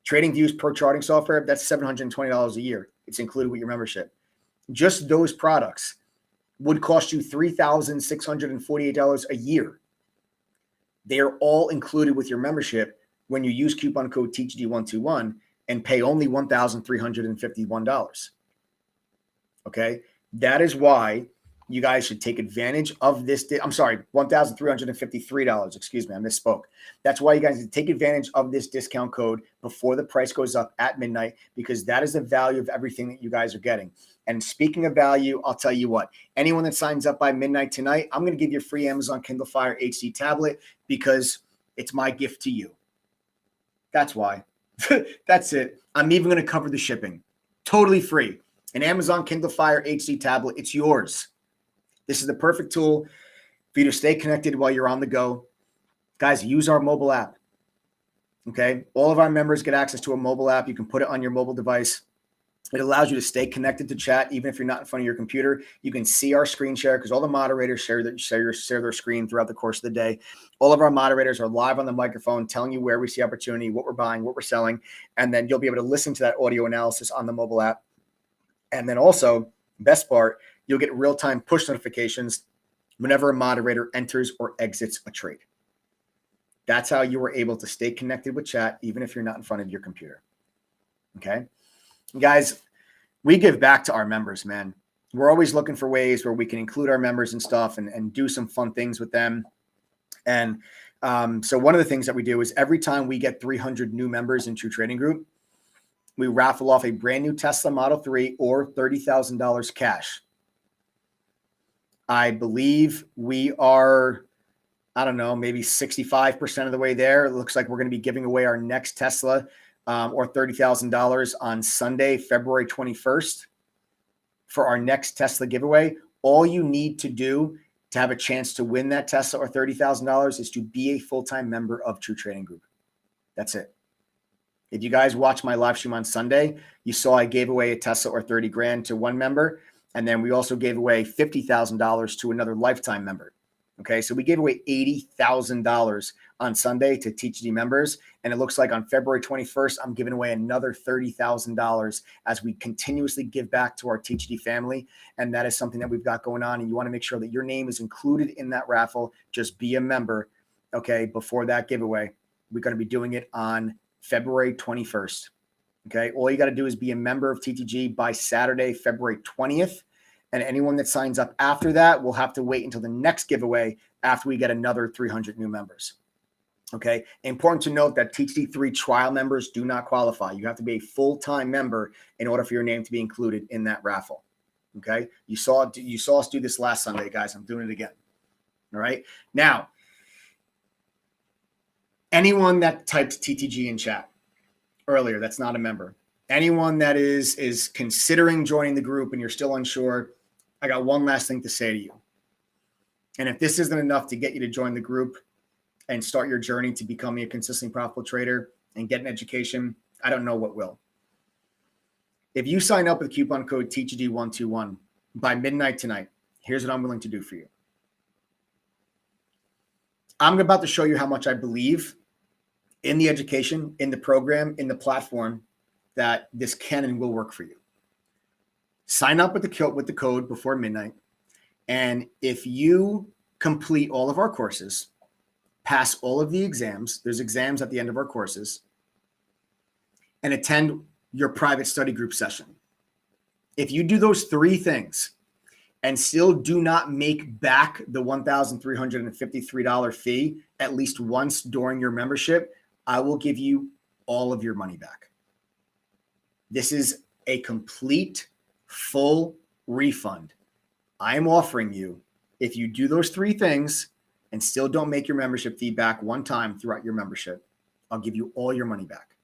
Trading Views Pro Charting software, that's $720 a year. It's included with your membership. Just those products would cost you $3,648 a year. They are all included with your membership when you use coupon code THD121 and pay only $1,351. Okay? That is why you guys should take advantage of this. I'm sorry, $1,353. Excuse me, I misspoke. That's why you guys should take advantage of this discount code before the price goes up at midnight, because that is the value of everything that you guys are getting. And speaking of value, I'll tell you what, anyone that signs up by midnight tonight, I'm going to give you a free Amazon Kindle Fire HD tablet because it's my gift to you. That's why. That's it. I'm even going to cover the shipping. Totally free. An Amazon Kindle Fire HD tablet. It's yours. This is the perfect tool for you to stay connected while you're on the go. Guys, use our mobile app. Okay? All of our members get access to a mobile app. You can put it on your mobile device. It allows you to stay connected to chat even if you're not in front of your computer. You can see our screen share because all the moderators share their screen throughout the course of the day. All of our moderators are live on the microphone telling you where we see opportunity, what we're buying, what we're selling, and then you'll be able to listen to that audio analysis on the mobile app. And then also, best part, you'll get real-time push notifications whenever a moderator enters or exits a trade. That's how you were able to stay connected with chat, even if you're not in front of your computer. Okay? Guys, we give back to our members, man. We're always looking for ways where we can include our members and stuff and do some fun things with them. And so one of the things that we do is every time we get 300 new members in True Trading Group, we raffle off a brand new Tesla Model 3 or $30,000 cash. I believe we are I don't know, maybe 65% of the way there. It looks like we're going to be giving away our next Tesla or $30,000 on Sunday, February 21st for our next Tesla giveaway. All you need to do to have a chance to win that Tesla or $30,000 is to be a full-time member of True Trading Group. That's it. If you guys watch my live stream on Sunday, you saw I gave away a Tesla or 30 grand to one member. And then we also gave away $50,000 to another lifetime member. Okay, so we gave away $80,000 on Sunday to TGG members. And it looks like on February 21st, I'm giving away another $30,000 as we continuously give back to our TGG family. And that is something that we've got going on. And you want to make sure that your name is included in that raffle. Just be a member, okay, before that giveaway. We're going to be doing it on February 21st. Okay, all you got to do is be a member of TTG by Saturday, February 20th. And anyone that signs up after that will have to wait until the next giveaway after we get another 300 new members. Okay, important to note that TTG3 trial members do not qualify. You have to be a full-time member in order for your name to be included in that raffle. Okay, you saw us do this last Sunday, guys. I'm doing it again. All right, now anyone that typed TTG in chat earlier that's not a member, anyone that is considering joining the group and you're still unsure, I got one last thing to say to you. And if this isn't enough to get you to join the group and start your journey to becoming a consistently profitable trader and get an education, I don't know what will. If you sign up with coupon code TGD121 by midnight tonight, here's what I'm willing to do for you. I'm about to show you how much I believe in the education, in the program, in the platform, that this can and will work for you. Sign up with the code before midnight. And if you complete all of our courses, pass all of the exams, there's exams at the end of our courses, and attend your private study group session. If you do those three things and still do not make back the $1,353 fee at least once during your membership, I will give you all of your money back. This is a complete, full refund I am offering you if you do those three things and still don't make your membership fee back one time throughout your membership. I'll give you all your money back.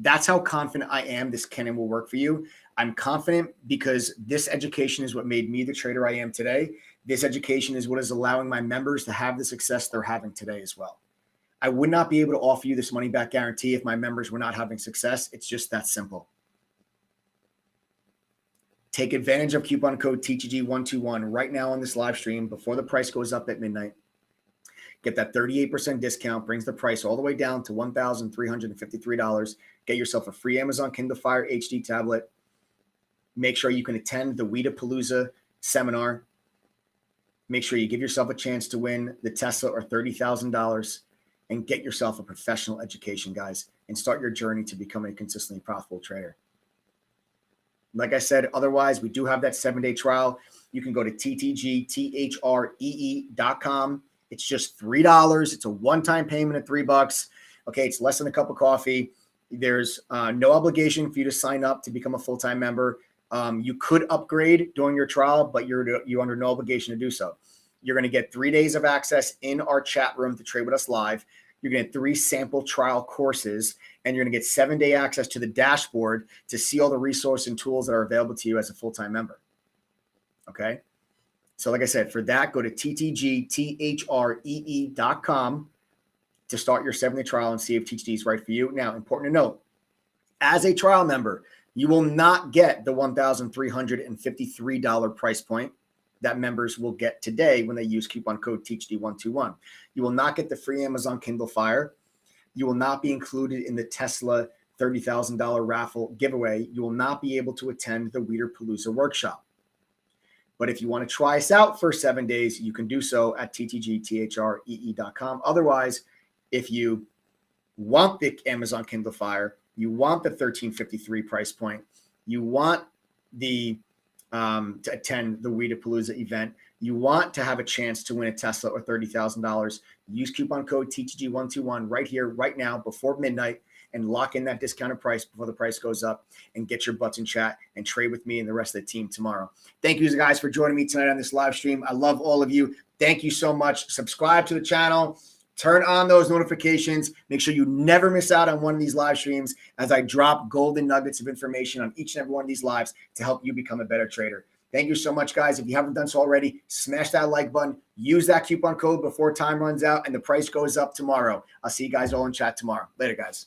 That's how confident I am this can and will work for you. I'm confident because this education is what made me the trader I am today. This education is what is allowing my members to have the success they're having today as well. I would not be able to offer you this money back guarantee if my members were not having success. It's just that simple. Take advantage of coupon code TGG121 right now on this live stream before the price goes up at midnight. Get that 38% discount, brings the price all the way down to $1,353. Get yourself a free Amazon Kindle Fire HD tablet. Make sure you can attend the Weedapalooza seminar. Make sure you give yourself a chance to win the Tesla or $30,000 and get yourself a professional education, guys, and start your journey to becoming a consistently profitable trader. Like I said, otherwise, we do have that 7-day trial. You can go to ttgthree.com. It's just $3. It's a one-time payment of $3. Okay, it's less than a cup of coffee. There's no obligation for you to sign up to become a full-time member. You could upgrade during your trial, but you're under no obligation to do so. You're going to get 3 days of access in our chat room to trade with us live. You're going to get 3 sample trial courses, and you're going to get 7-day access to the dashboard to see all the resources and tools that are available to you as a full-time member. Okay? So like I said, for that, go to ttgthree.com to start your 7-day trial and see if TTG is right for you. Now, important to note, as a trial member, you will not get the $1,353 price point that members will get today when they use coupon code THD121. You will not get the free Amazon Kindle Fire. You will not be included in the Tesla $30,000 raffle giveaway. You will not be able to attend the Weedapalooza workshop. But if you want to try us out for 7 days, you can do so at ttgthree.com. Otherwise, if you want the Amazon Kindle Fire, you want the $1,353 price point, you want the to attend the Weedapalooza event, you want to have a chance to win a Tesla or $30,000, use coupon code TTG121 right here, right now, before midnight, and lock in that discounted price before the price goes up and get your butts in chat and trade with me and the rest of the team tomorrow. Thank you guys for joining me tonight on this live stream. I love all of you. Thank you so much. Subscribe to the channel. Turn on those notifications. Make sure you never miss out on one of these live streams as I drop golden nuggets of information on each and every one of these lives to help you become a better trader. Thank you so much, guys. If you haven't done so already, smash that like button. Use that coupon code before time runs out and the price goes up tomorrow. I'll see you guys all in chat tomorrow. Later, guys.